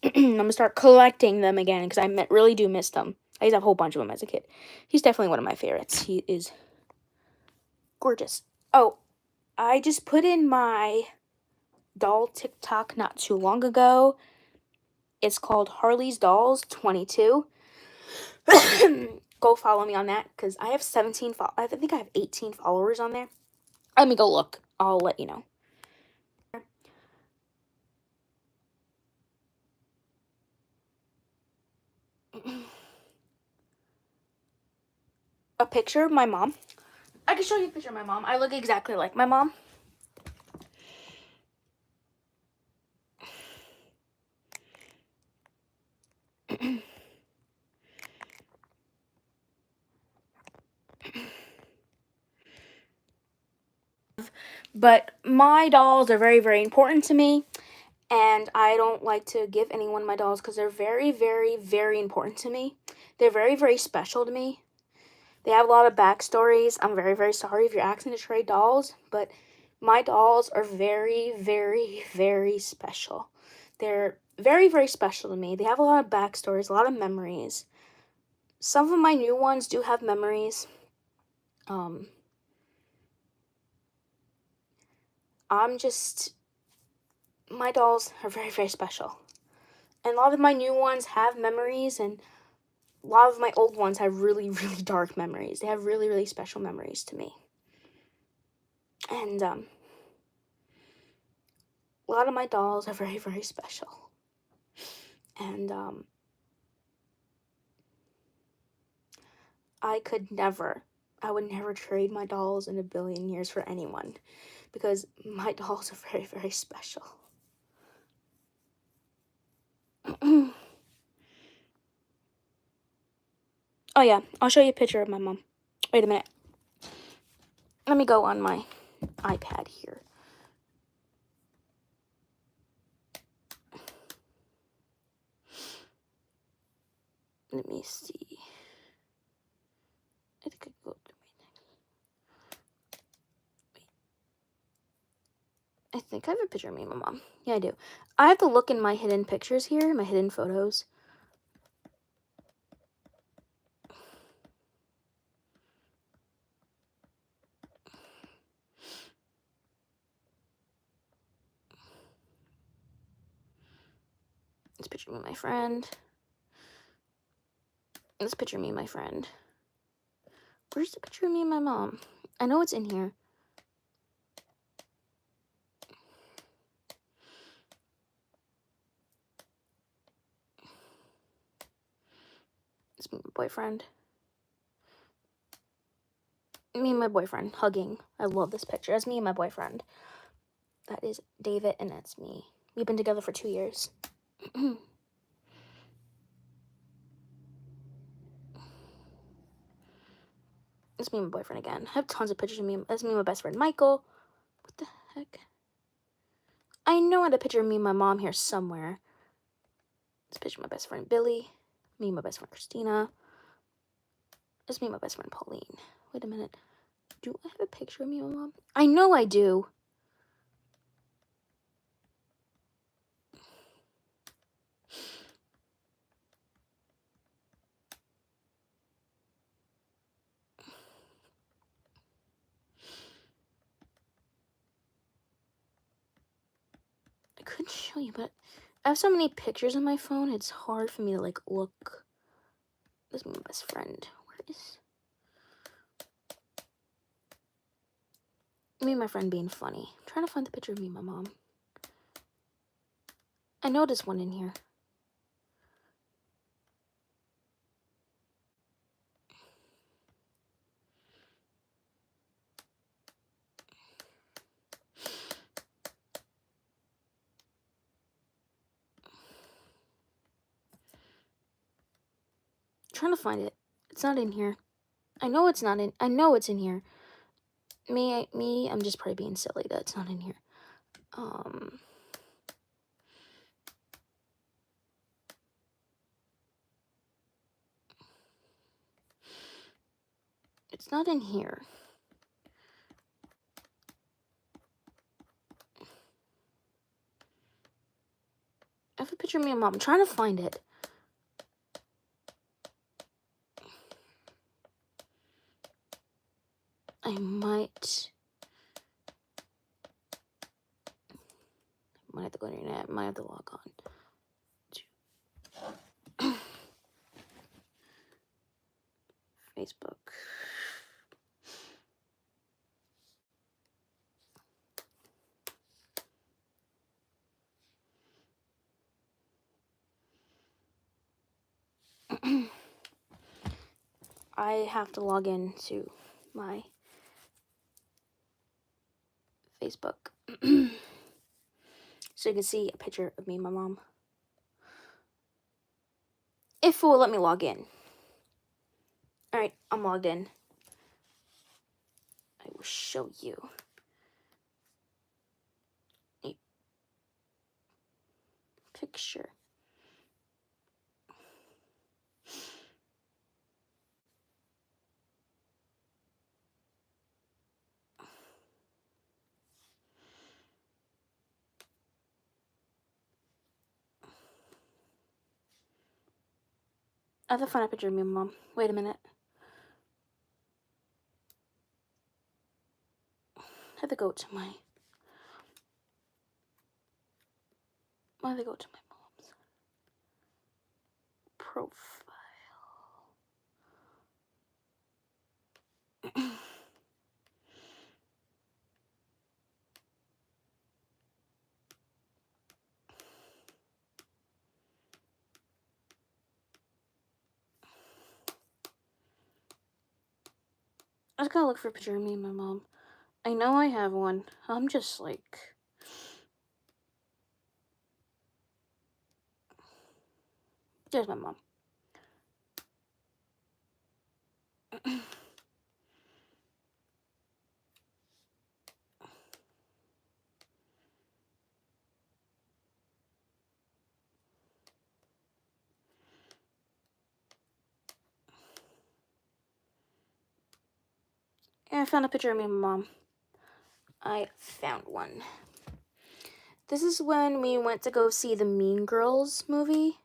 I'm going to start collecting them again, because I really do miss them. I used to have a whole bunch of them as a kid. He's definitely one of my favorites. He is gorgeous. Oh, I just put in my doll TikTok not too long ago. It's called Harley's Dolls 22. Go follow me on that, because I have 17 I think I have 18 followers on there. Let me go look. I'll let you know. A picture of my mom. I can show you a picture of my mom. I look exactly like my mom. But my dolls are very, very important to me, and I don't like to give anyone my dolls, because they're very, very, very important to me. They're very, very special to me. They have a lot of backstories. I'm very, very sorry if you're asking to trade dolls, but my dolls are very, very, very special. They're very, very special to me. They have a lot of backstories, a lot of memories. Some of my new ones do have memories. My dolls are very, very special. And a lot of my new ones have memories, and a lot of my old ones have really, really dark memories. They have really, really special memories to me. And a lot of my dolls are very, very special. And I would never trade my dolls in a billion years for anyone, because my dolls are very, very special. Oh yeah, I'll show you a picture of my mom. Wait a minute. Let me go on my iPad here. Let me see. I think I go to I think I have a picture of me and my mom. Yeah, I do. I have to look in my hidden pictures here, my hidden photos. This picture of me and my friend. This picture of me and my friend. Where's the picture of me and my mom? I know it's in here. It's me and my boyfriend. Me and my boyfriend hugging. I love this picture. That's me and my boyfriend. That is David, and that's me. We've been together for 2 years. It's me and my boyfriend again. I have tons of pictures of me. That's me and my best friend Michael. What the heck? I know I had a picture of me and my mom here somewhere. This picture of my best friend Billy. Me and my best friend Christina. This me and my best friend Pauline. Wait a minute. Do I have a picture of me and my mom? I know I do. I couldn't show you, but I have so many pictures on my phone, it's hard for me to, like, look. This is my best friend. Where is... Me and my friend being funny. I'm trying to find the picture of me and my mom. I know there's one in here. I'm trying to find it. It's not in here. I know it's not in... I know it's in here. I'm just probably being silly that it's not in here. It's not in here. I have a picture of me and mom. I'm trying to find it. I might have to go on the internet. Might have to log on. Facebook. I have to log in to my Facebook so you can see a picture of me and my mom. If it will let me log in. Alright, I'm logged in. I will show you a picture. I have to find a picture of me and my mom. Wait a minute. I have to go to my... I have to go to my mom's. profile. I just gotta look for a picture of me and my mom. I know I have one. I'm just like... There's my mom. And I found a picture of me and my mom. I found one. This is when we went to go see the Mean Girls movie.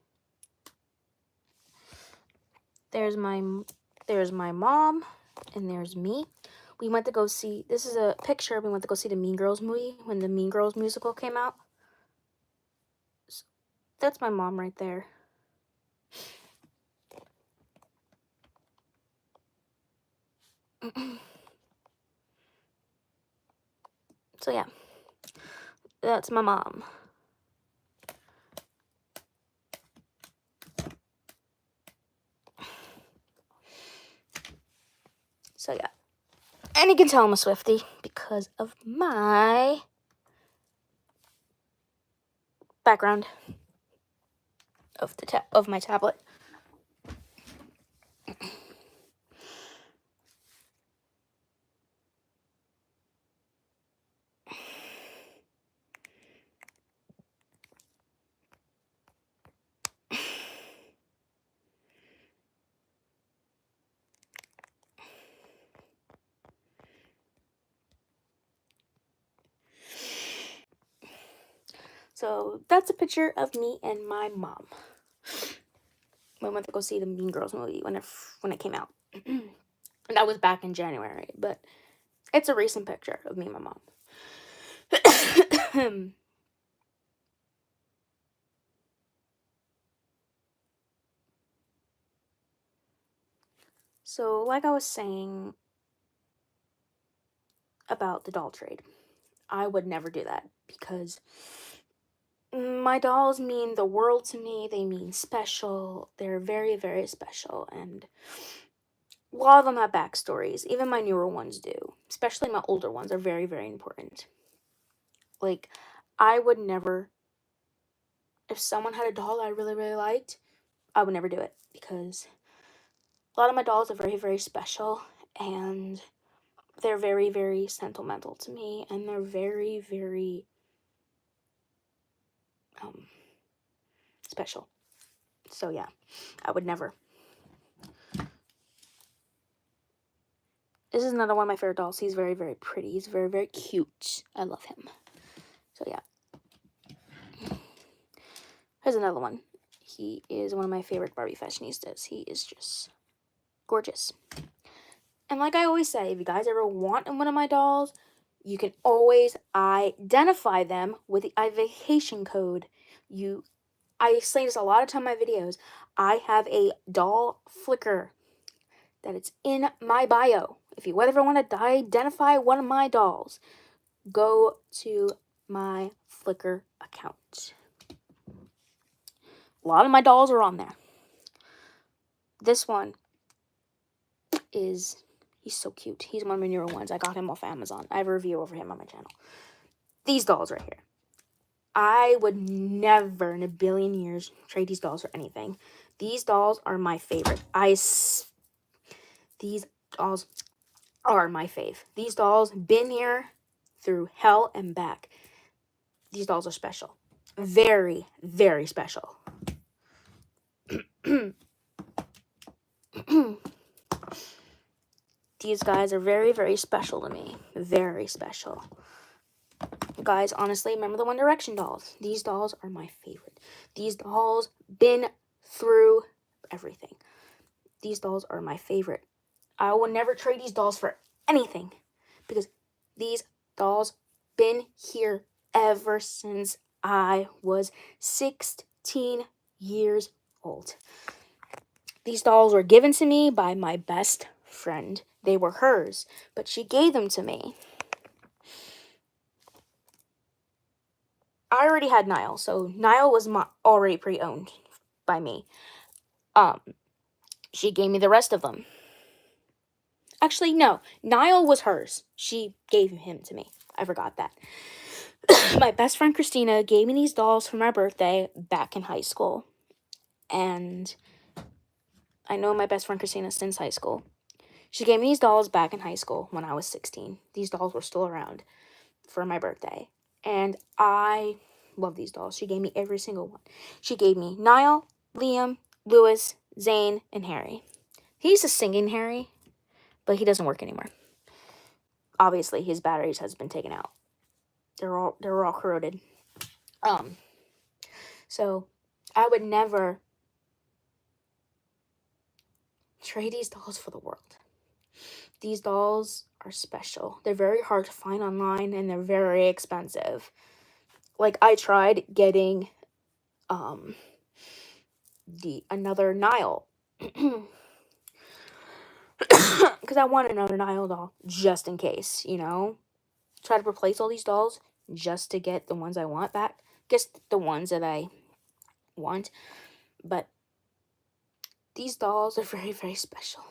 There's my mom, and there's me. We went to go see, this is a picture, we went to go see the Mean Girls movie when the Mean Girls musical came out. So that's my mom right there. So yeah, that's my mom. So yeah, and you can tell I'm a Swiftie because of my background of my tablet. So that's a picture of me and my mom. We went to go see the Mean Girls movie when it came out. And that was back in January, but it's a recent picture of me and my mom. So, like I was saying about the doll trade, I would never do that because my dolls mean the world to me. They mean special. They're very, very special, and a lot of them have backstories. Even my newer ones do. Especially my older ones are very, very important. Like, I would never, if someone had a doll I really, really liked, I would never do it because a lot of my dolls are very, very special, and they're very, very sentimental to me, and they're very, very special. So yeah, I would never. This is another one of my favorite dolls. He's very, very pretty. He's very, very cute. I love him. So yeah. Here's another one. He is one of my favorite Barbie fashionistas. He is just gorgeous. And like I always say, if you guys ever want one of my dolls, you can always identify them with the iVacation code. I explain this a lot of time in my videos. I have a doll Flickr that it's in my bio. If you ever want to identify one of my dolls, go to my Flickr account. A lot of my dolls are on there. This one he's so cute. He's one of my newer ones. I got him off Amazon. I have a review over him on my channel. These dolls right here. I would never in a billion years trade these dolls for anything. These dolls are my favorite. These dolls are my fave. These dolls been here through hell and back. These dolls are special. Very, very special. These guys are very, very special to me. Very special. Guys, honestly, remember the One Direction dolls? These dolls are my favorite. These dolls been through everything. These dolls are my favorite. I will never trade these dolls for anything because these dolls been here ever since I was 16 years old. These dolls were given to me by my best friend. They were hers, but she gave them to me. I already had Niall, so Niall was already pre-owned by me. She gave me the rest of them. Actually, no. Niall was hers. She gave him to me. I forgot that. My best friend Christina gave me these dolls for my birthday back in high school. And I know my best friend Christina since high school. She gave me these dolls back in high school when I was 16. These dolls were still around for my birthday. And I love these dolls. She gave me every single one. She gave me Niall, Liam, Lewis, Zane, and Harry. He's a singing Harry, but he doesn't work anymore. Obviously, his batteries has been taken out. They're all corroded. So I would never trade these dolls for the world. These dolls are special. They're very hard to find online and they're very expensive. Like, I tried getting another Niall because I want another Niall doll just in case, you know. Try to replace all these dolls just to get the ones I want back. Guess the ones that I want, but these dolls are very, very special.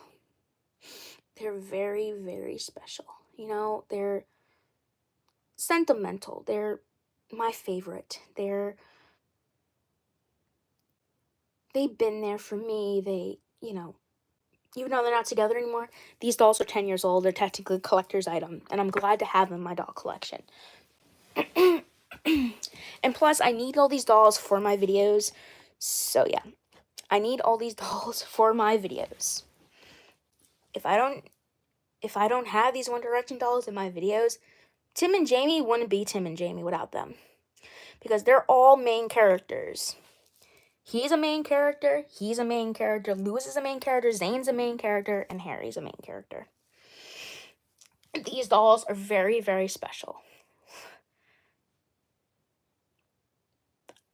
They're very, very special. You know, they're sentimental. They're my favorite. They've been there for me. They, you know, even though they're not together anymore, these dolls are 10 years old. They're technically a collector's item, and I'm glad to have them in my doll collection. And plus, I need all these dolls for my videos. So yeah, I need all these dolls for my videos. If I don't have these One Direction dolls in my videos, Tim and Jamie wouldn't be Tim and Jamie without them. Because they're all main characters. He's a main character, he's a main character, Lewis is a main character, Zane's a main character, and Harry's a main character. These dolls are very, very special.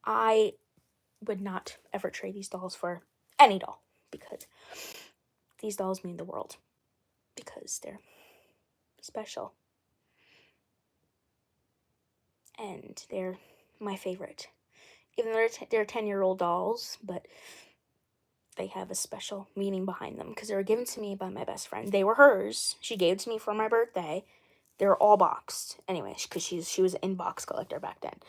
I would not ever trade these dolls for any doll, because these dolls mean the world. Because they're special. And they're my favorite. Even though they're 10-year-old dolls, but they have a special meaning behind them because they were given to me by my best friend. They were hers. She gave to me for my birthday. They were all boxed. Anyway, because she was an in-box collector back then.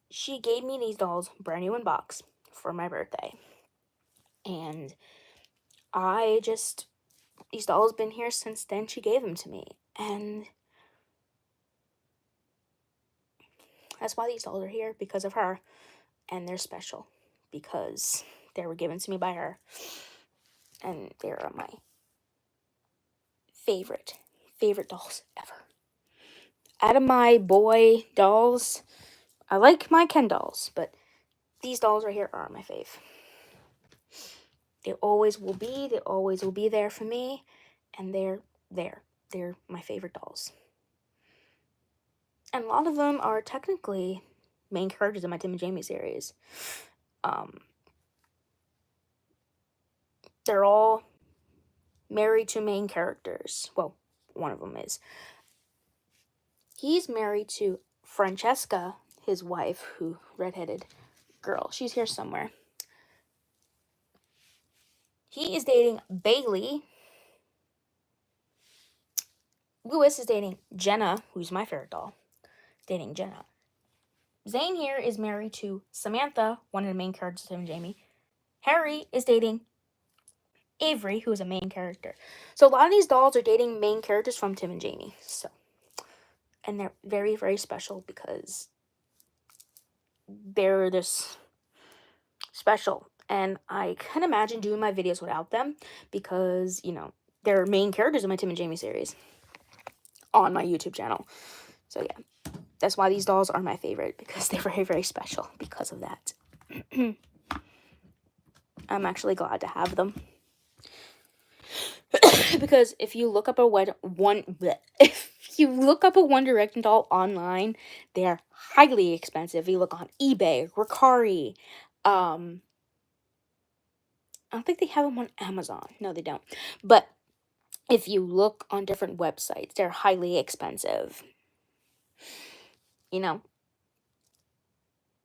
She gave me these dolls, brand new in box, for my birthday. And these dolls been here since then. She gave them to me. And that's why these dolls are here, because of her. And they're special because they were given to me by her. And they're my favorite dolls ever. Out of my boy dolls, I like my Ken dolls, but these dolls right here are my fave. They always will be there for me, and they're there. They're my favorite dolls. And a lot of them are technically main characters in my Tim and Jamie series. They're all married to main characters. Well, one of them is. He's married to Francesca, his wife, who redheaded girl. She's here somewhere. He is dating Bailey. Lewis is dating Jenna, who's my favorite doll. Dating Jenna. Zane here is married to Samantha, one of the main characters of Tim and Jamie. Harry is dating Avery, who is a main character. So a lot of these dolls are dating main characters from Tim and Jamie. And they're very, very special because they're this special. And I can imagine doing my videos without them because, you know, they're main characters in my Tim and Jamie series on my YouTube channel. So yeah, that's why these dolls are my favorite, because they're very, very special because of that. I'm actually glad to have them. Because if you look up a One Direction doll online, they are highly expensive. If you look on eBay, Ricari, don't think they have them on Amazon. No, they don't. But if you look on different websites, they're highly expensive. You know,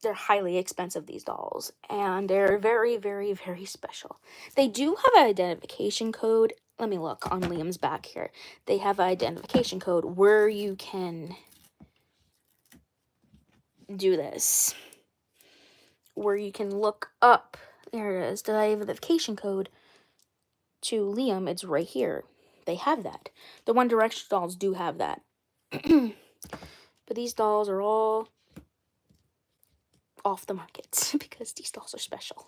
they're highly expensive, these dolls, and they're very, very, very special. They do have an identification code. Let me look on Liam's back here. They have an identification code where you can do this, where you can look up. There it is, the identification code to Liam. It's right here. They have that. The One Direction dolls do have that. But these dolls are all off the market because these dolls are special.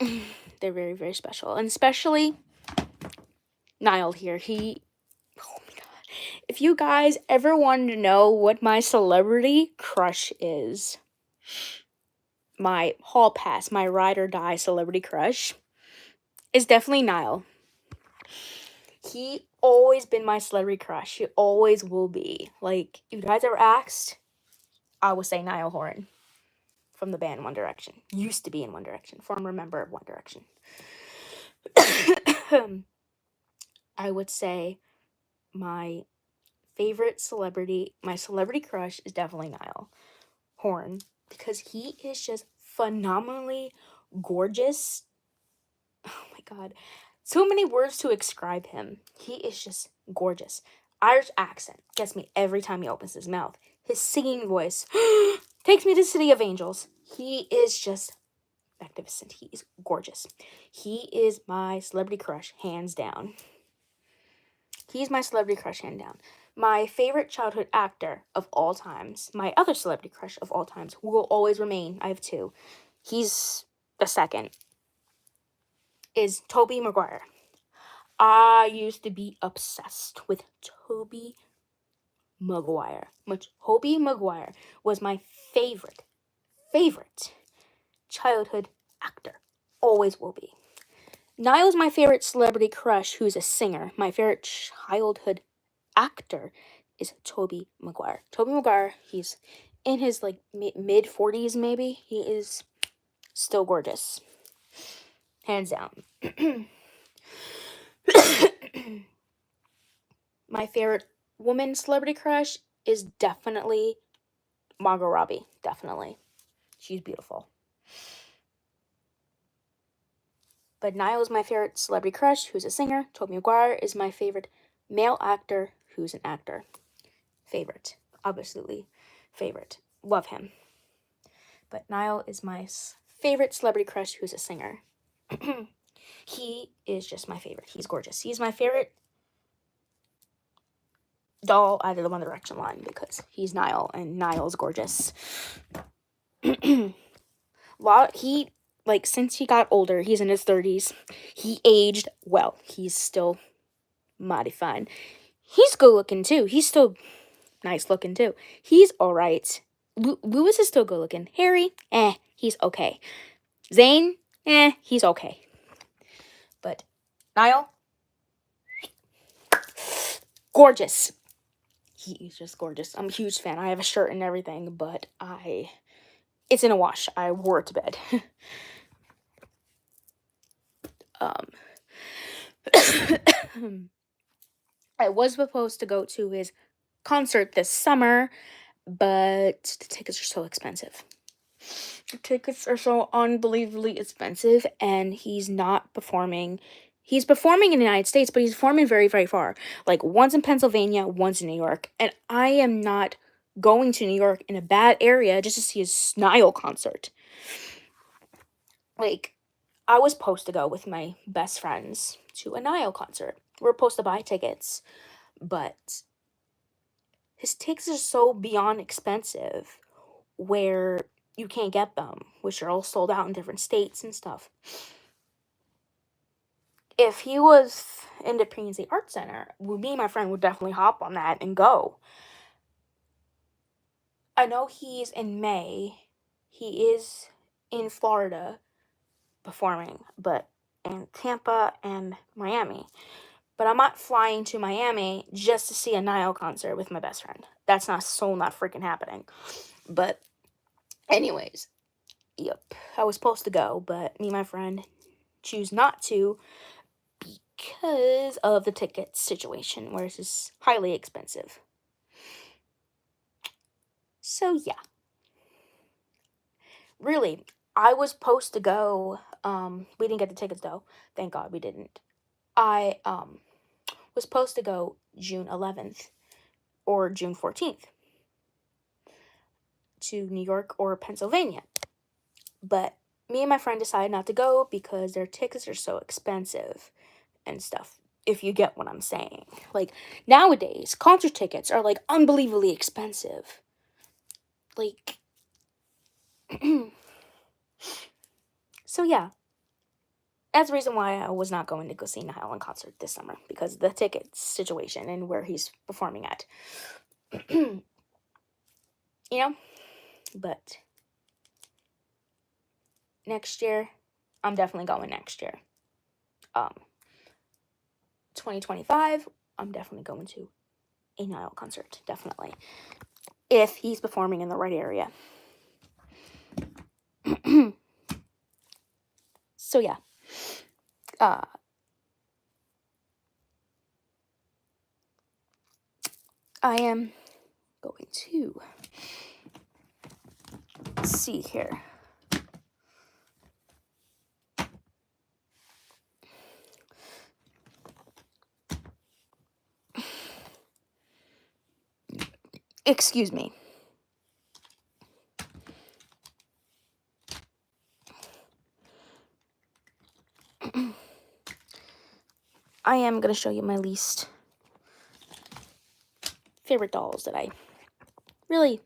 They're very, very special. And especially Niall here. Oh my god. If you guys ever wanted to know what my celebrity crush is, my hall pass, my ride or die celebrity crush, is definitely Niall. He always been my celebrity crush. He always will be. Like, if you guys ever asked, I would say Niall Horan from the band One Direction. Used to be in One Direction. Former member of One Direction. I would say my favorite celebrity, my celebrity crush is definitely Niall Horan, because he is just phenomenally gorgeous. Oh my god. So many words to describe him. He is just gorgeous. Irish accent gets me every time he opens his mouth. His singing voice takes me to City of Angels. He is just magnificent. He is gorgeous. He is my celebrity crush, hands down. He's my celebrity crush, hands down. My favorite childhood actor of all times, my other celebrity crush of all times, who will always remain, I have two. He's the second, is Tobey Maguire. I used to be obsessed with Tobey Maguire. Tobey Maguire was my favorite childhood actor. Always will be. Niall's my favorite celebrity crush who's a singer. My favorite childhood actor is Tobey Maguire. Tobey Maguire, he's in his like mid 40s maybe. He is still gorgeous. Hands down. My favorite woman celebrity crush is definitely Margot Robbie. Definitely. She's beautiful. But Niall is my favorite celebrity crush, who's a singer. Tobey Maguire is my favorite male actor, who's an actor. Favorite. Absolutely favorite. Love him. But Niall is my favorite celebrity crush, who's a singer. He is just my favorite. He's gorgeous. He's my favorite doll out of the One Direction line because he's Niall, and Niall's gorgeous. Since he got older, he's in his 30s, he aged well. He's still mighty fine. He's good looking too. He's still nice looking too. He's alright. Lewis is still good looking. Harry, he's okay. Zayn, he's okay. But Niall, gorgeous. He is just gorgeous. I'm a huge fan. I have a shirt and everything, but it's in a wash. I wore it to bed. I was supposed to go to his concert this summer, but the tickets are so expensive. The tickets are so unbelievably expensive, and he's not performing. He's performing in the United States, but he's performing very, very far. Like, once in Pennsylvania, once in New York. And I am not going to New York in a bad area just to see his Niall concert. Like, I was supposed to go with my best friends to a Niall concert. We're supposed to buy tickets, but his tickets are so beyond expensive where you can't get them, which are all sold out in different states and stuff. If he was in the Pregnancy Arts Center, me and my friend would definitely hop on that and go. I know he's in May. He is in Florida performing, but in Tampa and Miami. But I'm not flying to Miami just to see a Niall concert with my best friend. That's not freaking happening. But anyways, Yep, I was supposed to go, but me and my friend choose not to because of the ticket situation, where it's highly expensive. So yeah, really, I was supposed to go. We didn't get the tickets though. Thank God we didn't. I was supposed to go June 11th or June 14th to New York or Pennsylvania, but me and my friend decided not to go because their tickets are so expensive and stuff. If you get what I'm saying. Like, nowadays, concert tickets are, like, unbelievably expensive. Like, so yeah. That's the reason why I was not going to go see Niall Horan concert this summer. Because of the ticket situation and where he's performing at. You know? But next year, I'm definitely going next year. 2025, I'm definitely going to a Niall concert. Definitely. If he's performing in the right area. So yeah. I am going to see here. Excuse me. I am going to show you my least favorite dolls that I really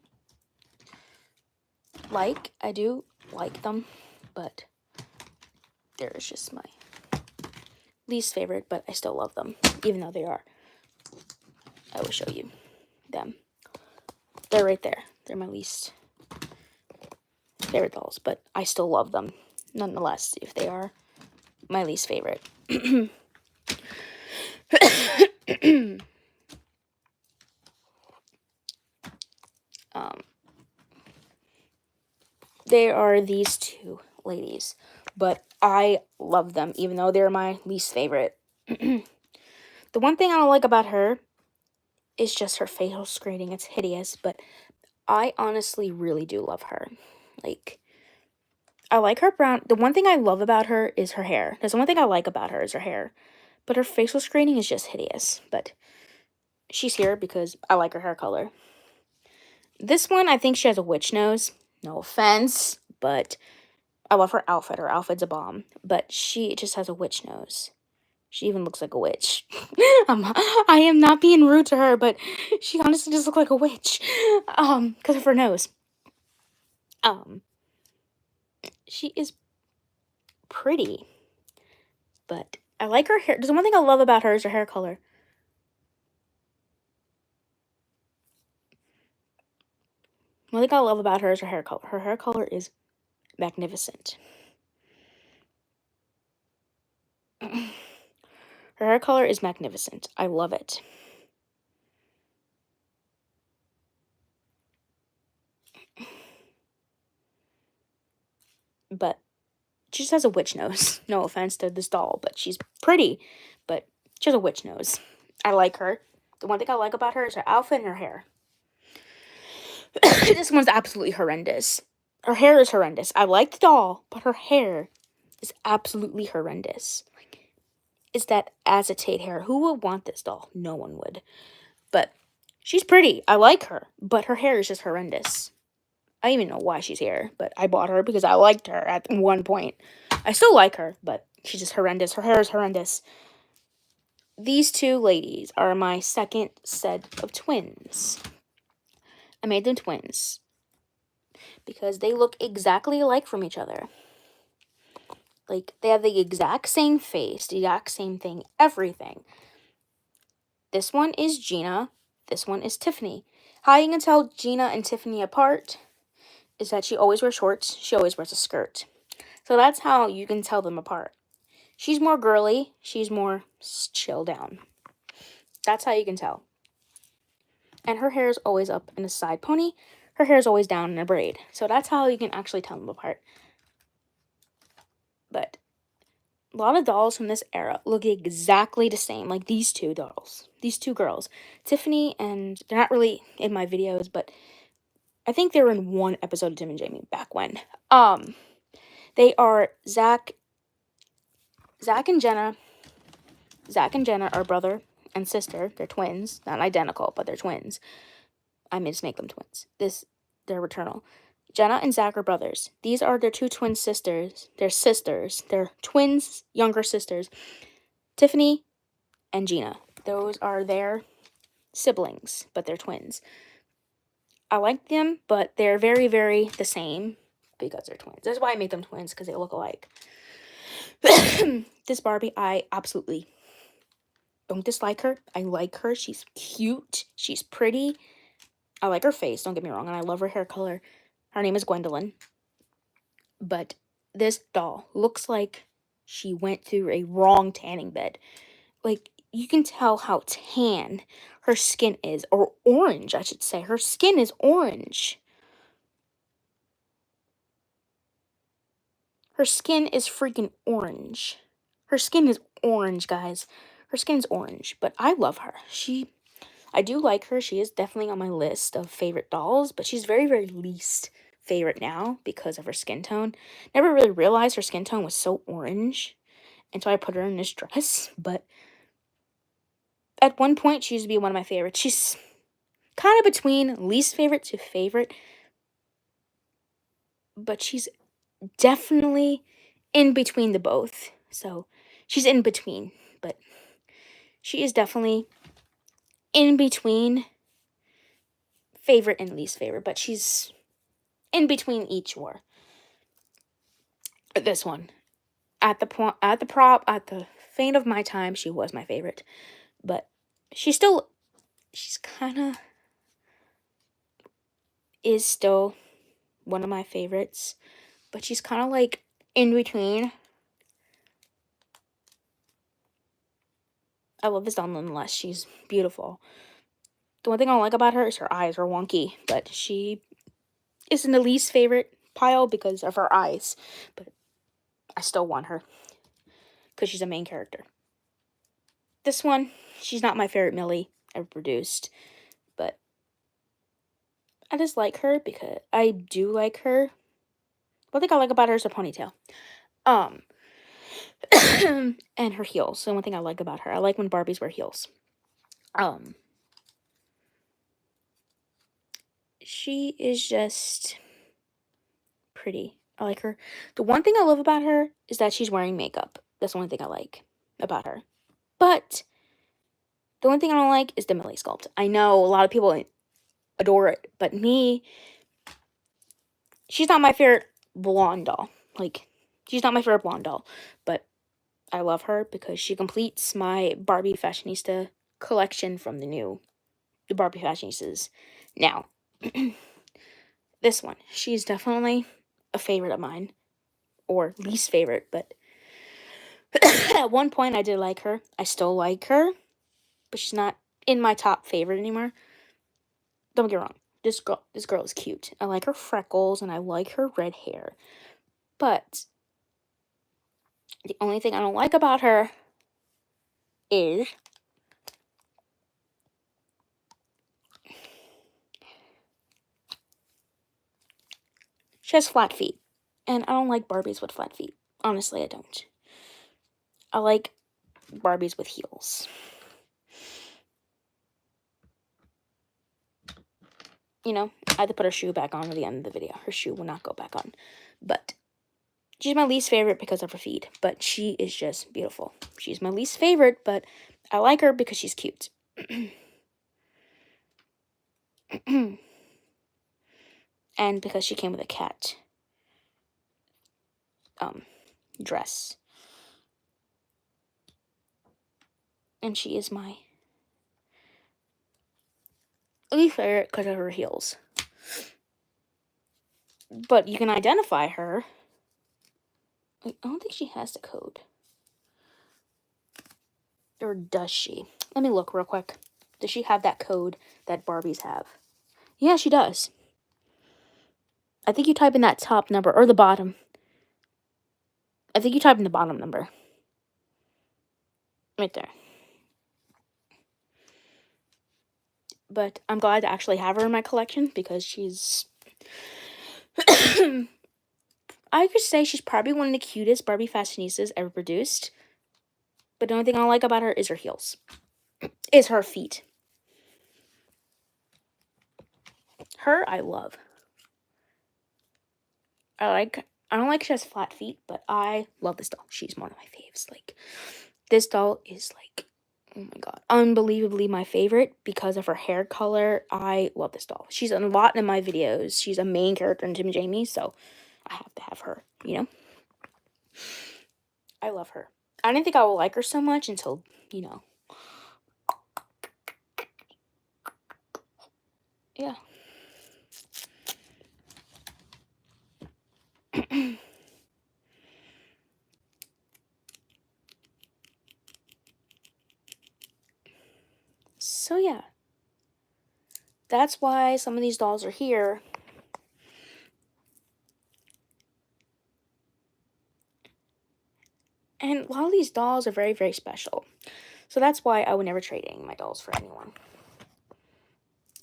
like. I do like them, but there's just my least favorite, but I still love them, even though they are. I will show you them. They're right there. They're my least favorite dolls, but I still love them, nonetheless, if they are my least favorite. They are these two ladies, but I love them, even though they're my least favorite. The one thing I don't like about her is just her facial screening. It's hideous, but I honestly really do love her. Like, I like her brown. The one thing I love about her is her hair. That's the one thing I like about her is her hair. But her facial screening is just hideous. But she's here because I like her hair color. This one, I think she has a witch nose. No offense, but I love her outfit. Her outfit's a bomb. But she just has a witch nose. She even looks like a witch. I am not being rude to her, but she honestly does look like a witch. Because of her nose. She is pretty. But I like her hair. There's one thing I love about her is her hair color. One thing I love about her is her hair color. Her hair color is magnificent. Her hair color is magnificent. I love it. But she just has a witch nose. No offense to this doll, but she's pretty. But she has a witch nose. I like her. The one thing I like about her is her outfit and her hair. This one's absolutely horrendous. Her hair is horrendous. I like the doll, but her hair is absolutely horrendous. It's that acetate hair. Who would want this doll? No one would. But she's pretty. I like her, but her hair is just horrendous. I don't even know why she's here, but I bought her because I liked her at one point. I still like her, but she's just horrendous. Her hair is horrendous. These two ladies are my second set of twins. I made them twins because they look exactly alike from each other. Like, they have the exact same face, the exact same thing, everything. This one is Gina. This one is Tiffany. How you can tell Gina and Tiffany apart is that she always wears shorts. She always wears a skirt. So that's how you can tell them apart. She's more girly. She's more chill down. That's how you can tell. And her hair is always up in a side pony. Her hair is always down in a braid. So that's how you can actually tell them apart. a lot of dolls from this era look exactly the same, like these two dolls, these two girls, Tiffany, and they're not really in my videos, but I think they were in one episode of Tim and Jamie back when. They are Zach and Jenna. Zach and Jenna are brother and sister. They're twins, not identical, but they're twins. I made to make them twins. They're fraternal. Jenna and Zach are brothers. These are their two twin sisters. They're sisters. They're twins, younger sisters. Tiffany and Gina. Those are their siblings, but they're twins. I like them, but they're very, very the same because they're twins. That's why I made them twins, because they look alike. This Barbie, I absolutely don't dislike her. I like her. She's cute. She's pretty. I like her face, don't get me wrong, and I love her hair color. Her name is Gwendolyn. But this doll looks like she went through a wrong tanning bed. Like, you can tell how tan her skin is, or orange, I should say. Her skin is orange. Her skin is freaking orange. Her skin is orange, guys. Her skin is orange, but I love her. I do like her. She is definitely on my list of favorite dolls, but she's very, very least favorite now because of her skin tone. Never really realized her skin tone was so orange until I put her in this dress, but at one point she used to be one of my favorites. She's kind of between least favorite to favorite, but she's definitely in between the both. So she's in between, but she is definitely in between favorite and least favorite, but she's in between each war. This one, at the fane of my time, she was my favorite, but she's kind of is still one of my favorites, but she's kind of like in between. I love this doll nonetheless. She's beautiful. The one thing I don't like about her is her eyes are wonky, but she is in the least favorite pile because of her eyes, but I still want her because she's a main character. This one, she's not my favorite Millie ever produced, but I just like her because I do like her. One thing I like about her is her ponytail. And her heels. So one thing I like about her. I like when Barbies wear heels. She is just pretty. I like her. The one thing I love about her is that she's wearing makeup. That's the only thing I like about her. But the only thing I don't like is the Millie sculpt. I know a lot of people adore it, but me, she's not my favorite blonde doll. Like, she's not my favorite blonde doll, but I love her because she completes my Barbie Fashionista collection from the Barbie Fashionistas. Now, this one, she's definitely a favorite of mine, or least favorite, but at one point I did like her. I still like her, but she's not in my top favorite anymore. Don't get me wrong, this girl is cute. I like her freckles and I like her red hair, but the only thing I don't like about her is she has flat feet, and I don't like Barbies with flat feet. Honestly, I don't. I like Barbies with heels. You know, I had to put her shoe back on at the end of the video. Her shoe will not go back on. But she's my least favorite because of her feet. But she is just beautiful. She's my least favorite, but I like her because she's cute. And because she came with a cat dress. And she is my least favorite because of her heels. But you can identify her. I don't think she has the code. Or does she? Let me look real quick. Does she have that code that Barbies have? Yeah, she does. I think you type in that top number, or the bottom. I think you type in the bottom number. Right there. But I'm glad to actually have her in my collection because she's... I could say she's probably one of the cutest Barbie fashionistas ever produced. But the only thing I like about her is her heels. Is her feet. Her, I love. I don't like she has flat feet, but I love this doll. She's one of my faves. Like, this doll is like, oh my god, unbelievably my favorite because of her hair color. I love this doll. She's in a lot in my videos. She's a main character in Tim and Jamie, so I have to have her, you know? I love her. I didn't think I would like her so much until, you know. Yeah. So yeah. That's why some of these dolls are here. And a lot of these dolls are very, very special. So that's why I would never trade any of my dolls for anyone.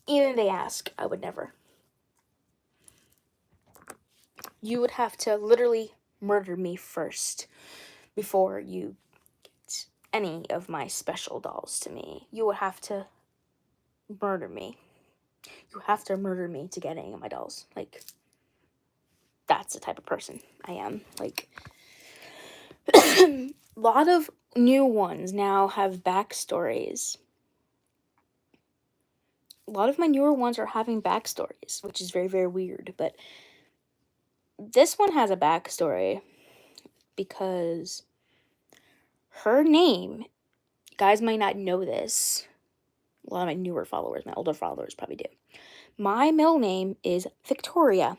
Even if they ask, I would never. You would have to literally murder me first before you get any of my special dolls to me. You would have to murder me. You have to murder me to get any of my dolls. Like, that's the type of person I am. Like, a lot of new ones now have backstories. A lot of my newer ones are having backstories, which is very, very weird. But this one has a backstory because her name, guys might not know this. A lot of my newer followers, my older followers probably do. My middle name is Victoria.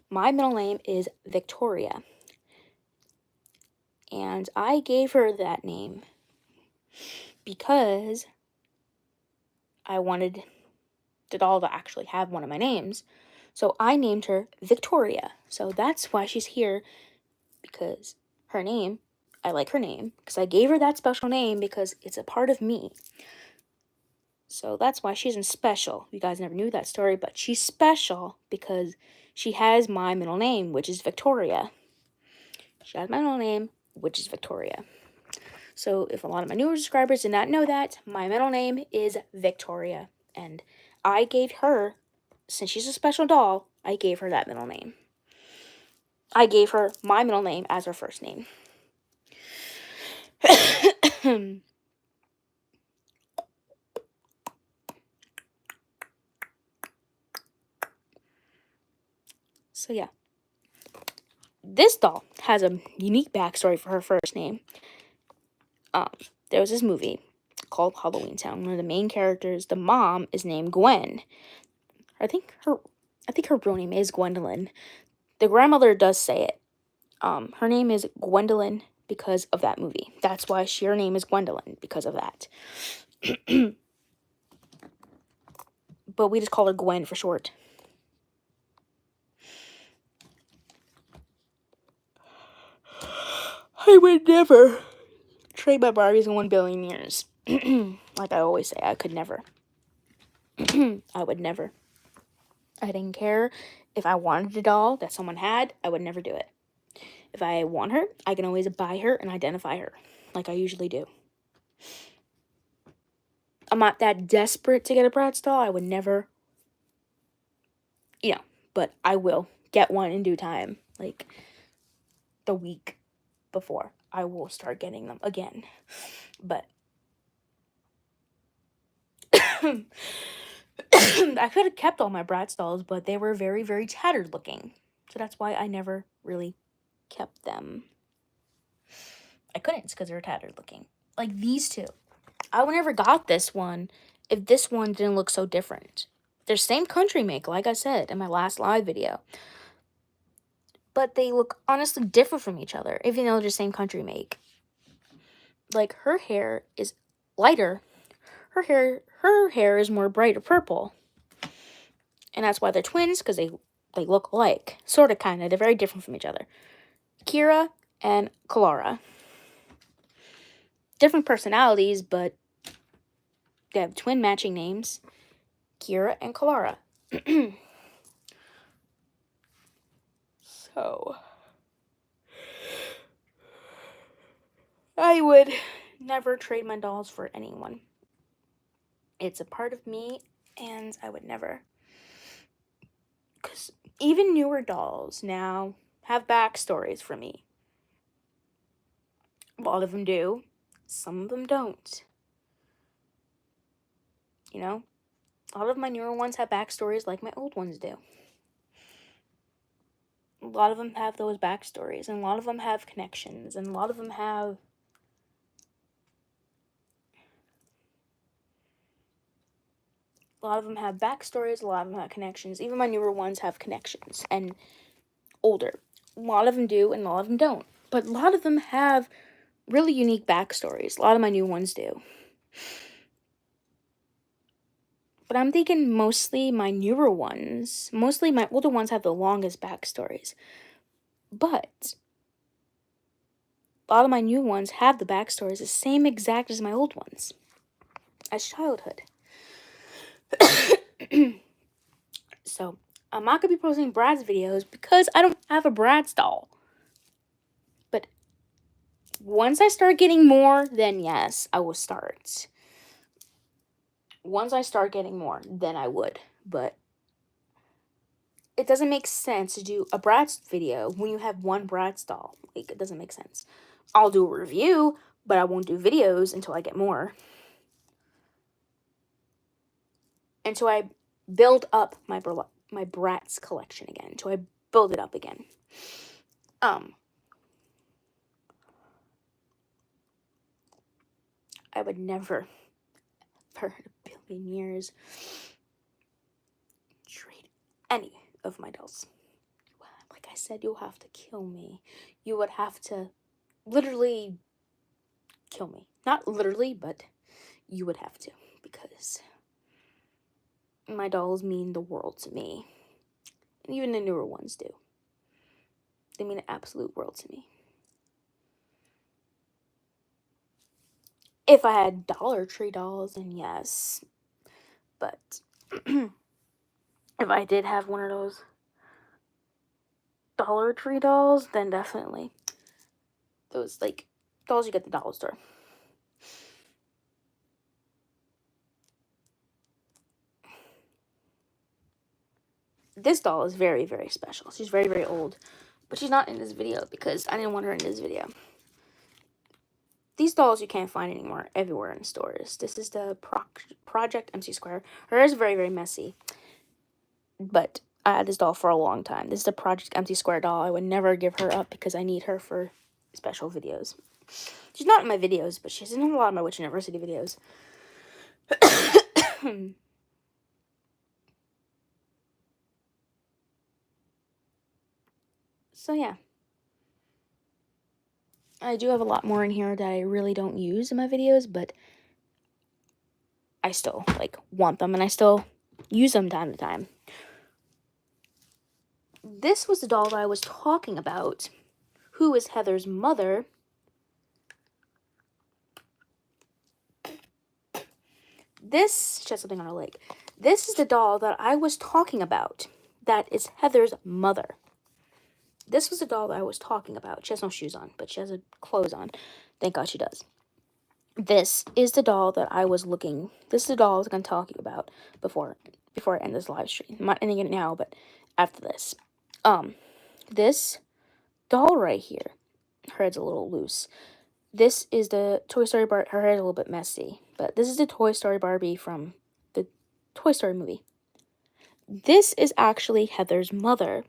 My middle name is Victoria. And I gave her that name because I wanted the doll to actually have one of my names. So I named her Victoria. So that's why she's here, because her name, I like her name, because I gave her that special name because it's a part of me. So that's why she's in special. You guys never knew that story, but she's special because she has my middle name, which is Victoria. She has my middle name, which is Victoria. So if a lot of my newer subscribers did not know that, my middle name is Victoria. And I gave her, since she's a special doll, I gave her that middle name. I gave her my middle name as her first name. So yeah. This doll has a unique backstory for her first name. There was this movie called Halloween Town. One of the main characters, the mom, is named Gwen. I think her real name is Gwendolyn. The grandmother does say it. Her name is Gwendolyn because of that movie. That's why her name is Gwendolyn, because of that. But we just call her Gwen for short. I would never trade my Barbies in 1 billion years. Like I always say, I could never. I would never. I didn't care if I wanted a doll that someone had, I would never do it. If I want her, I can always buy her and identify her, like I usually do. I'm not that desperate to get a Bratz doll. I would never, but I will get one in due time. Like, the week before, I will start getting them again. But I could have kept all my Bratz dolls, but they were very, very tattered looking. So that's why I never really kept them. I couldn't because they were tattered looking. Like these two. I would never got this one if this one didn't look so different. They're same country make, like I said in my last live video. But they look honestly different from each other, even though they're same country make. Like, her hair is lighter. Her hair is more brighter purple. And that's why they're twins, because they look alike. Sort of, kind of. They're very different from each other. Kira and Clara. different personalities, but they have twin matching names, Kira and Kalara. So, I would never trade my dolls for anyone. It's a part of me, and I would never. Because even newer dolls now have backstories for me. A lot of them do. Some of them don't. You know? A lot of my newer ones have backstories like my old ones do. A lot of them have those backstories, and a lot of them have connections, and a lot of them have... A lot of them have backstories, a lot of them have connections. Even my newer ones have connections, and older. A lot of them do, and a lot of them don't. But a lot of them have really unique backstories. A lot of my new ones do. But I'm thinking mostly my newer ones, mostly my older ones have the longest backstories. But a lot of my new ones have the backstories the same exact as my old ones. As childhood. So, I'm not going to be posting Brad's videos because I don't have a Brad's doll. But once I start getting more, then yes, I will start. Once I start getting more, then I would. But it doesn't make sense to do a Bratz video when you have one Bratz doll. Like, it doesn't make sense. I'll do a review, but I won't do videos until I get more. Until I build up my Bratz collection again. Until I build it up again. I would never, for a billion years, trade any of my dolls. Like I said, you'll have to kill me. You would have to literally kill me. Not literally, but you would have to. Because my dolls mean the world to me. And even the newer ones do. They mean the absolute world to me. If I had Dollar Tree dolls, then yes. But if I did have one of those Dollar Tree dolls, then definitely. Those, like, dolls you get at the dollar store. This doll is very, very special. She's very, very old. But she's not in this video because I didn't want her in this video. These dolls you can't find anymore everywhere in stores. This is the Project MC Square. Her hair is very, very messy. But I had this doll for a long time. This is the Project MC Square doll. I would never give her up because I need her for special videos. She's not in my videos, but she's in a lot of my Witch University videos. So yeah. I do have a lot more in here that I really don't use in my videos, but I still, like, want them, and I still use them time to time. This was the doll that I was talking about, who is Heather's mother. This, she has something on her leg. This is the doll that I was talking about, that is Heather's mother. This was the doll that I was talking about. She has no shoes on, but she has clothes on. Thank God she does. This is the doll that I was looking... This is the doll I was going to talk about before I end this live stream. I'm not ending it now, but after this. This doll right here. Her head's a little loose. This is the Toy Story Barbie. Her hair is a little bit messy. But this is the Toy Story Barbie from the Toy Story movie. This is actually Heather's mother.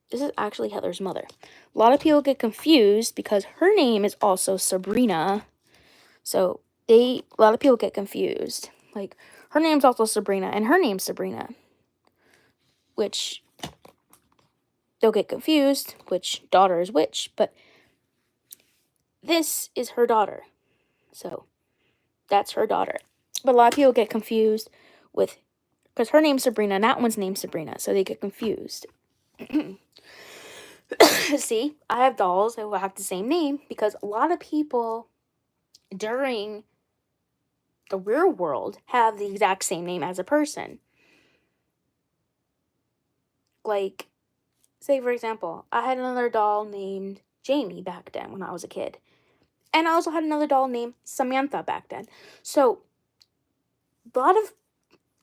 This is actually Heather's mother. A lot of people get confused because her name is also Sabrina. So, a lot of people get confused. Like, her name's also Sabrina, and her name's Sabrina. Which, they'll get confused, which daughter is which, but this is her daughter. So, that's her daughter. But a lot of people get confused with, because her name's Sabrina, and that one's named Sabrina, so they get confused. See, I have dolls that will have the same name, because a lot of people during the real world have the exact same name as a person. Like, say for example, I had another doll named Jamie back then when I was a kid. And I also had another doll named Samantha back then. So,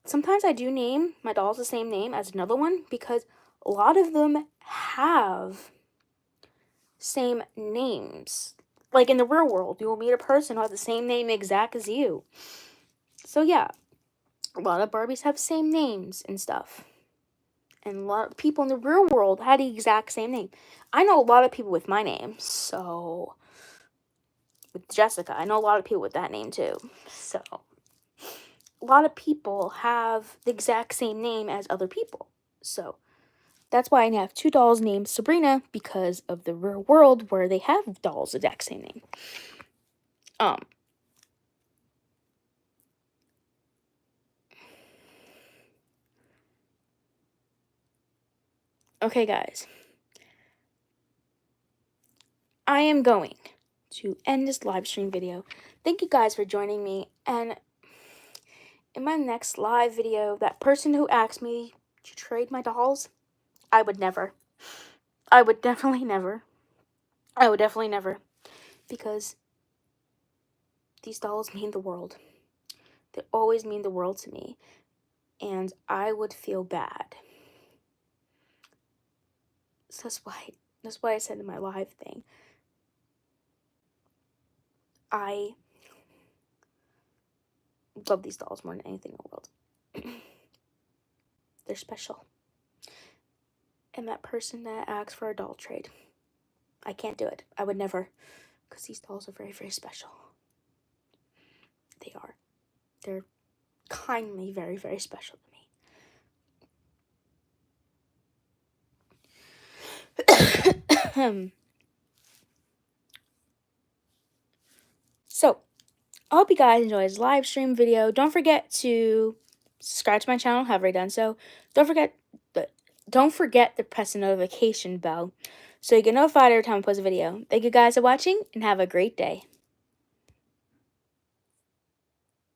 sometimes I do name my dolls the same name as another one because a lot of them have same names. Like in the real world, you will meet a person who has the same name exact as you. So yeah, a lot of Barbies have same names and stuff. And a lot of people in the real world had the exact same name. I know a lot of people with my name, so with Jessica, I know a lot of people with that name too. So a lot of people have the exact same name as other people. So that's why I have 2 dolls named Sabrina, because of the real world where they have dolls the exact same name. Okay, guys. I am going to end this live stream video. Thank you guys for joining me. And in my next live video, that person who asked me to trade my dolls, I would never. I would definitely never. I would definitely never. Because these dolls mean the world. They always mean the world to me. And I would feel bad. So that's why I said in my live thing, I love these dolls more than anything in the world. They're special. And that person that asks for a doll trade, I can't do it. I would never. Because these dolls are very, very special. They are. They're kindly very, very special to me. So, I hope you guys enjoyed this live stream video. Don't forget to subscribe to my channel. Have already done so. Don't forget to press the notification bell so you get notified every time I post a video. Thank you guys for watching and have a great day.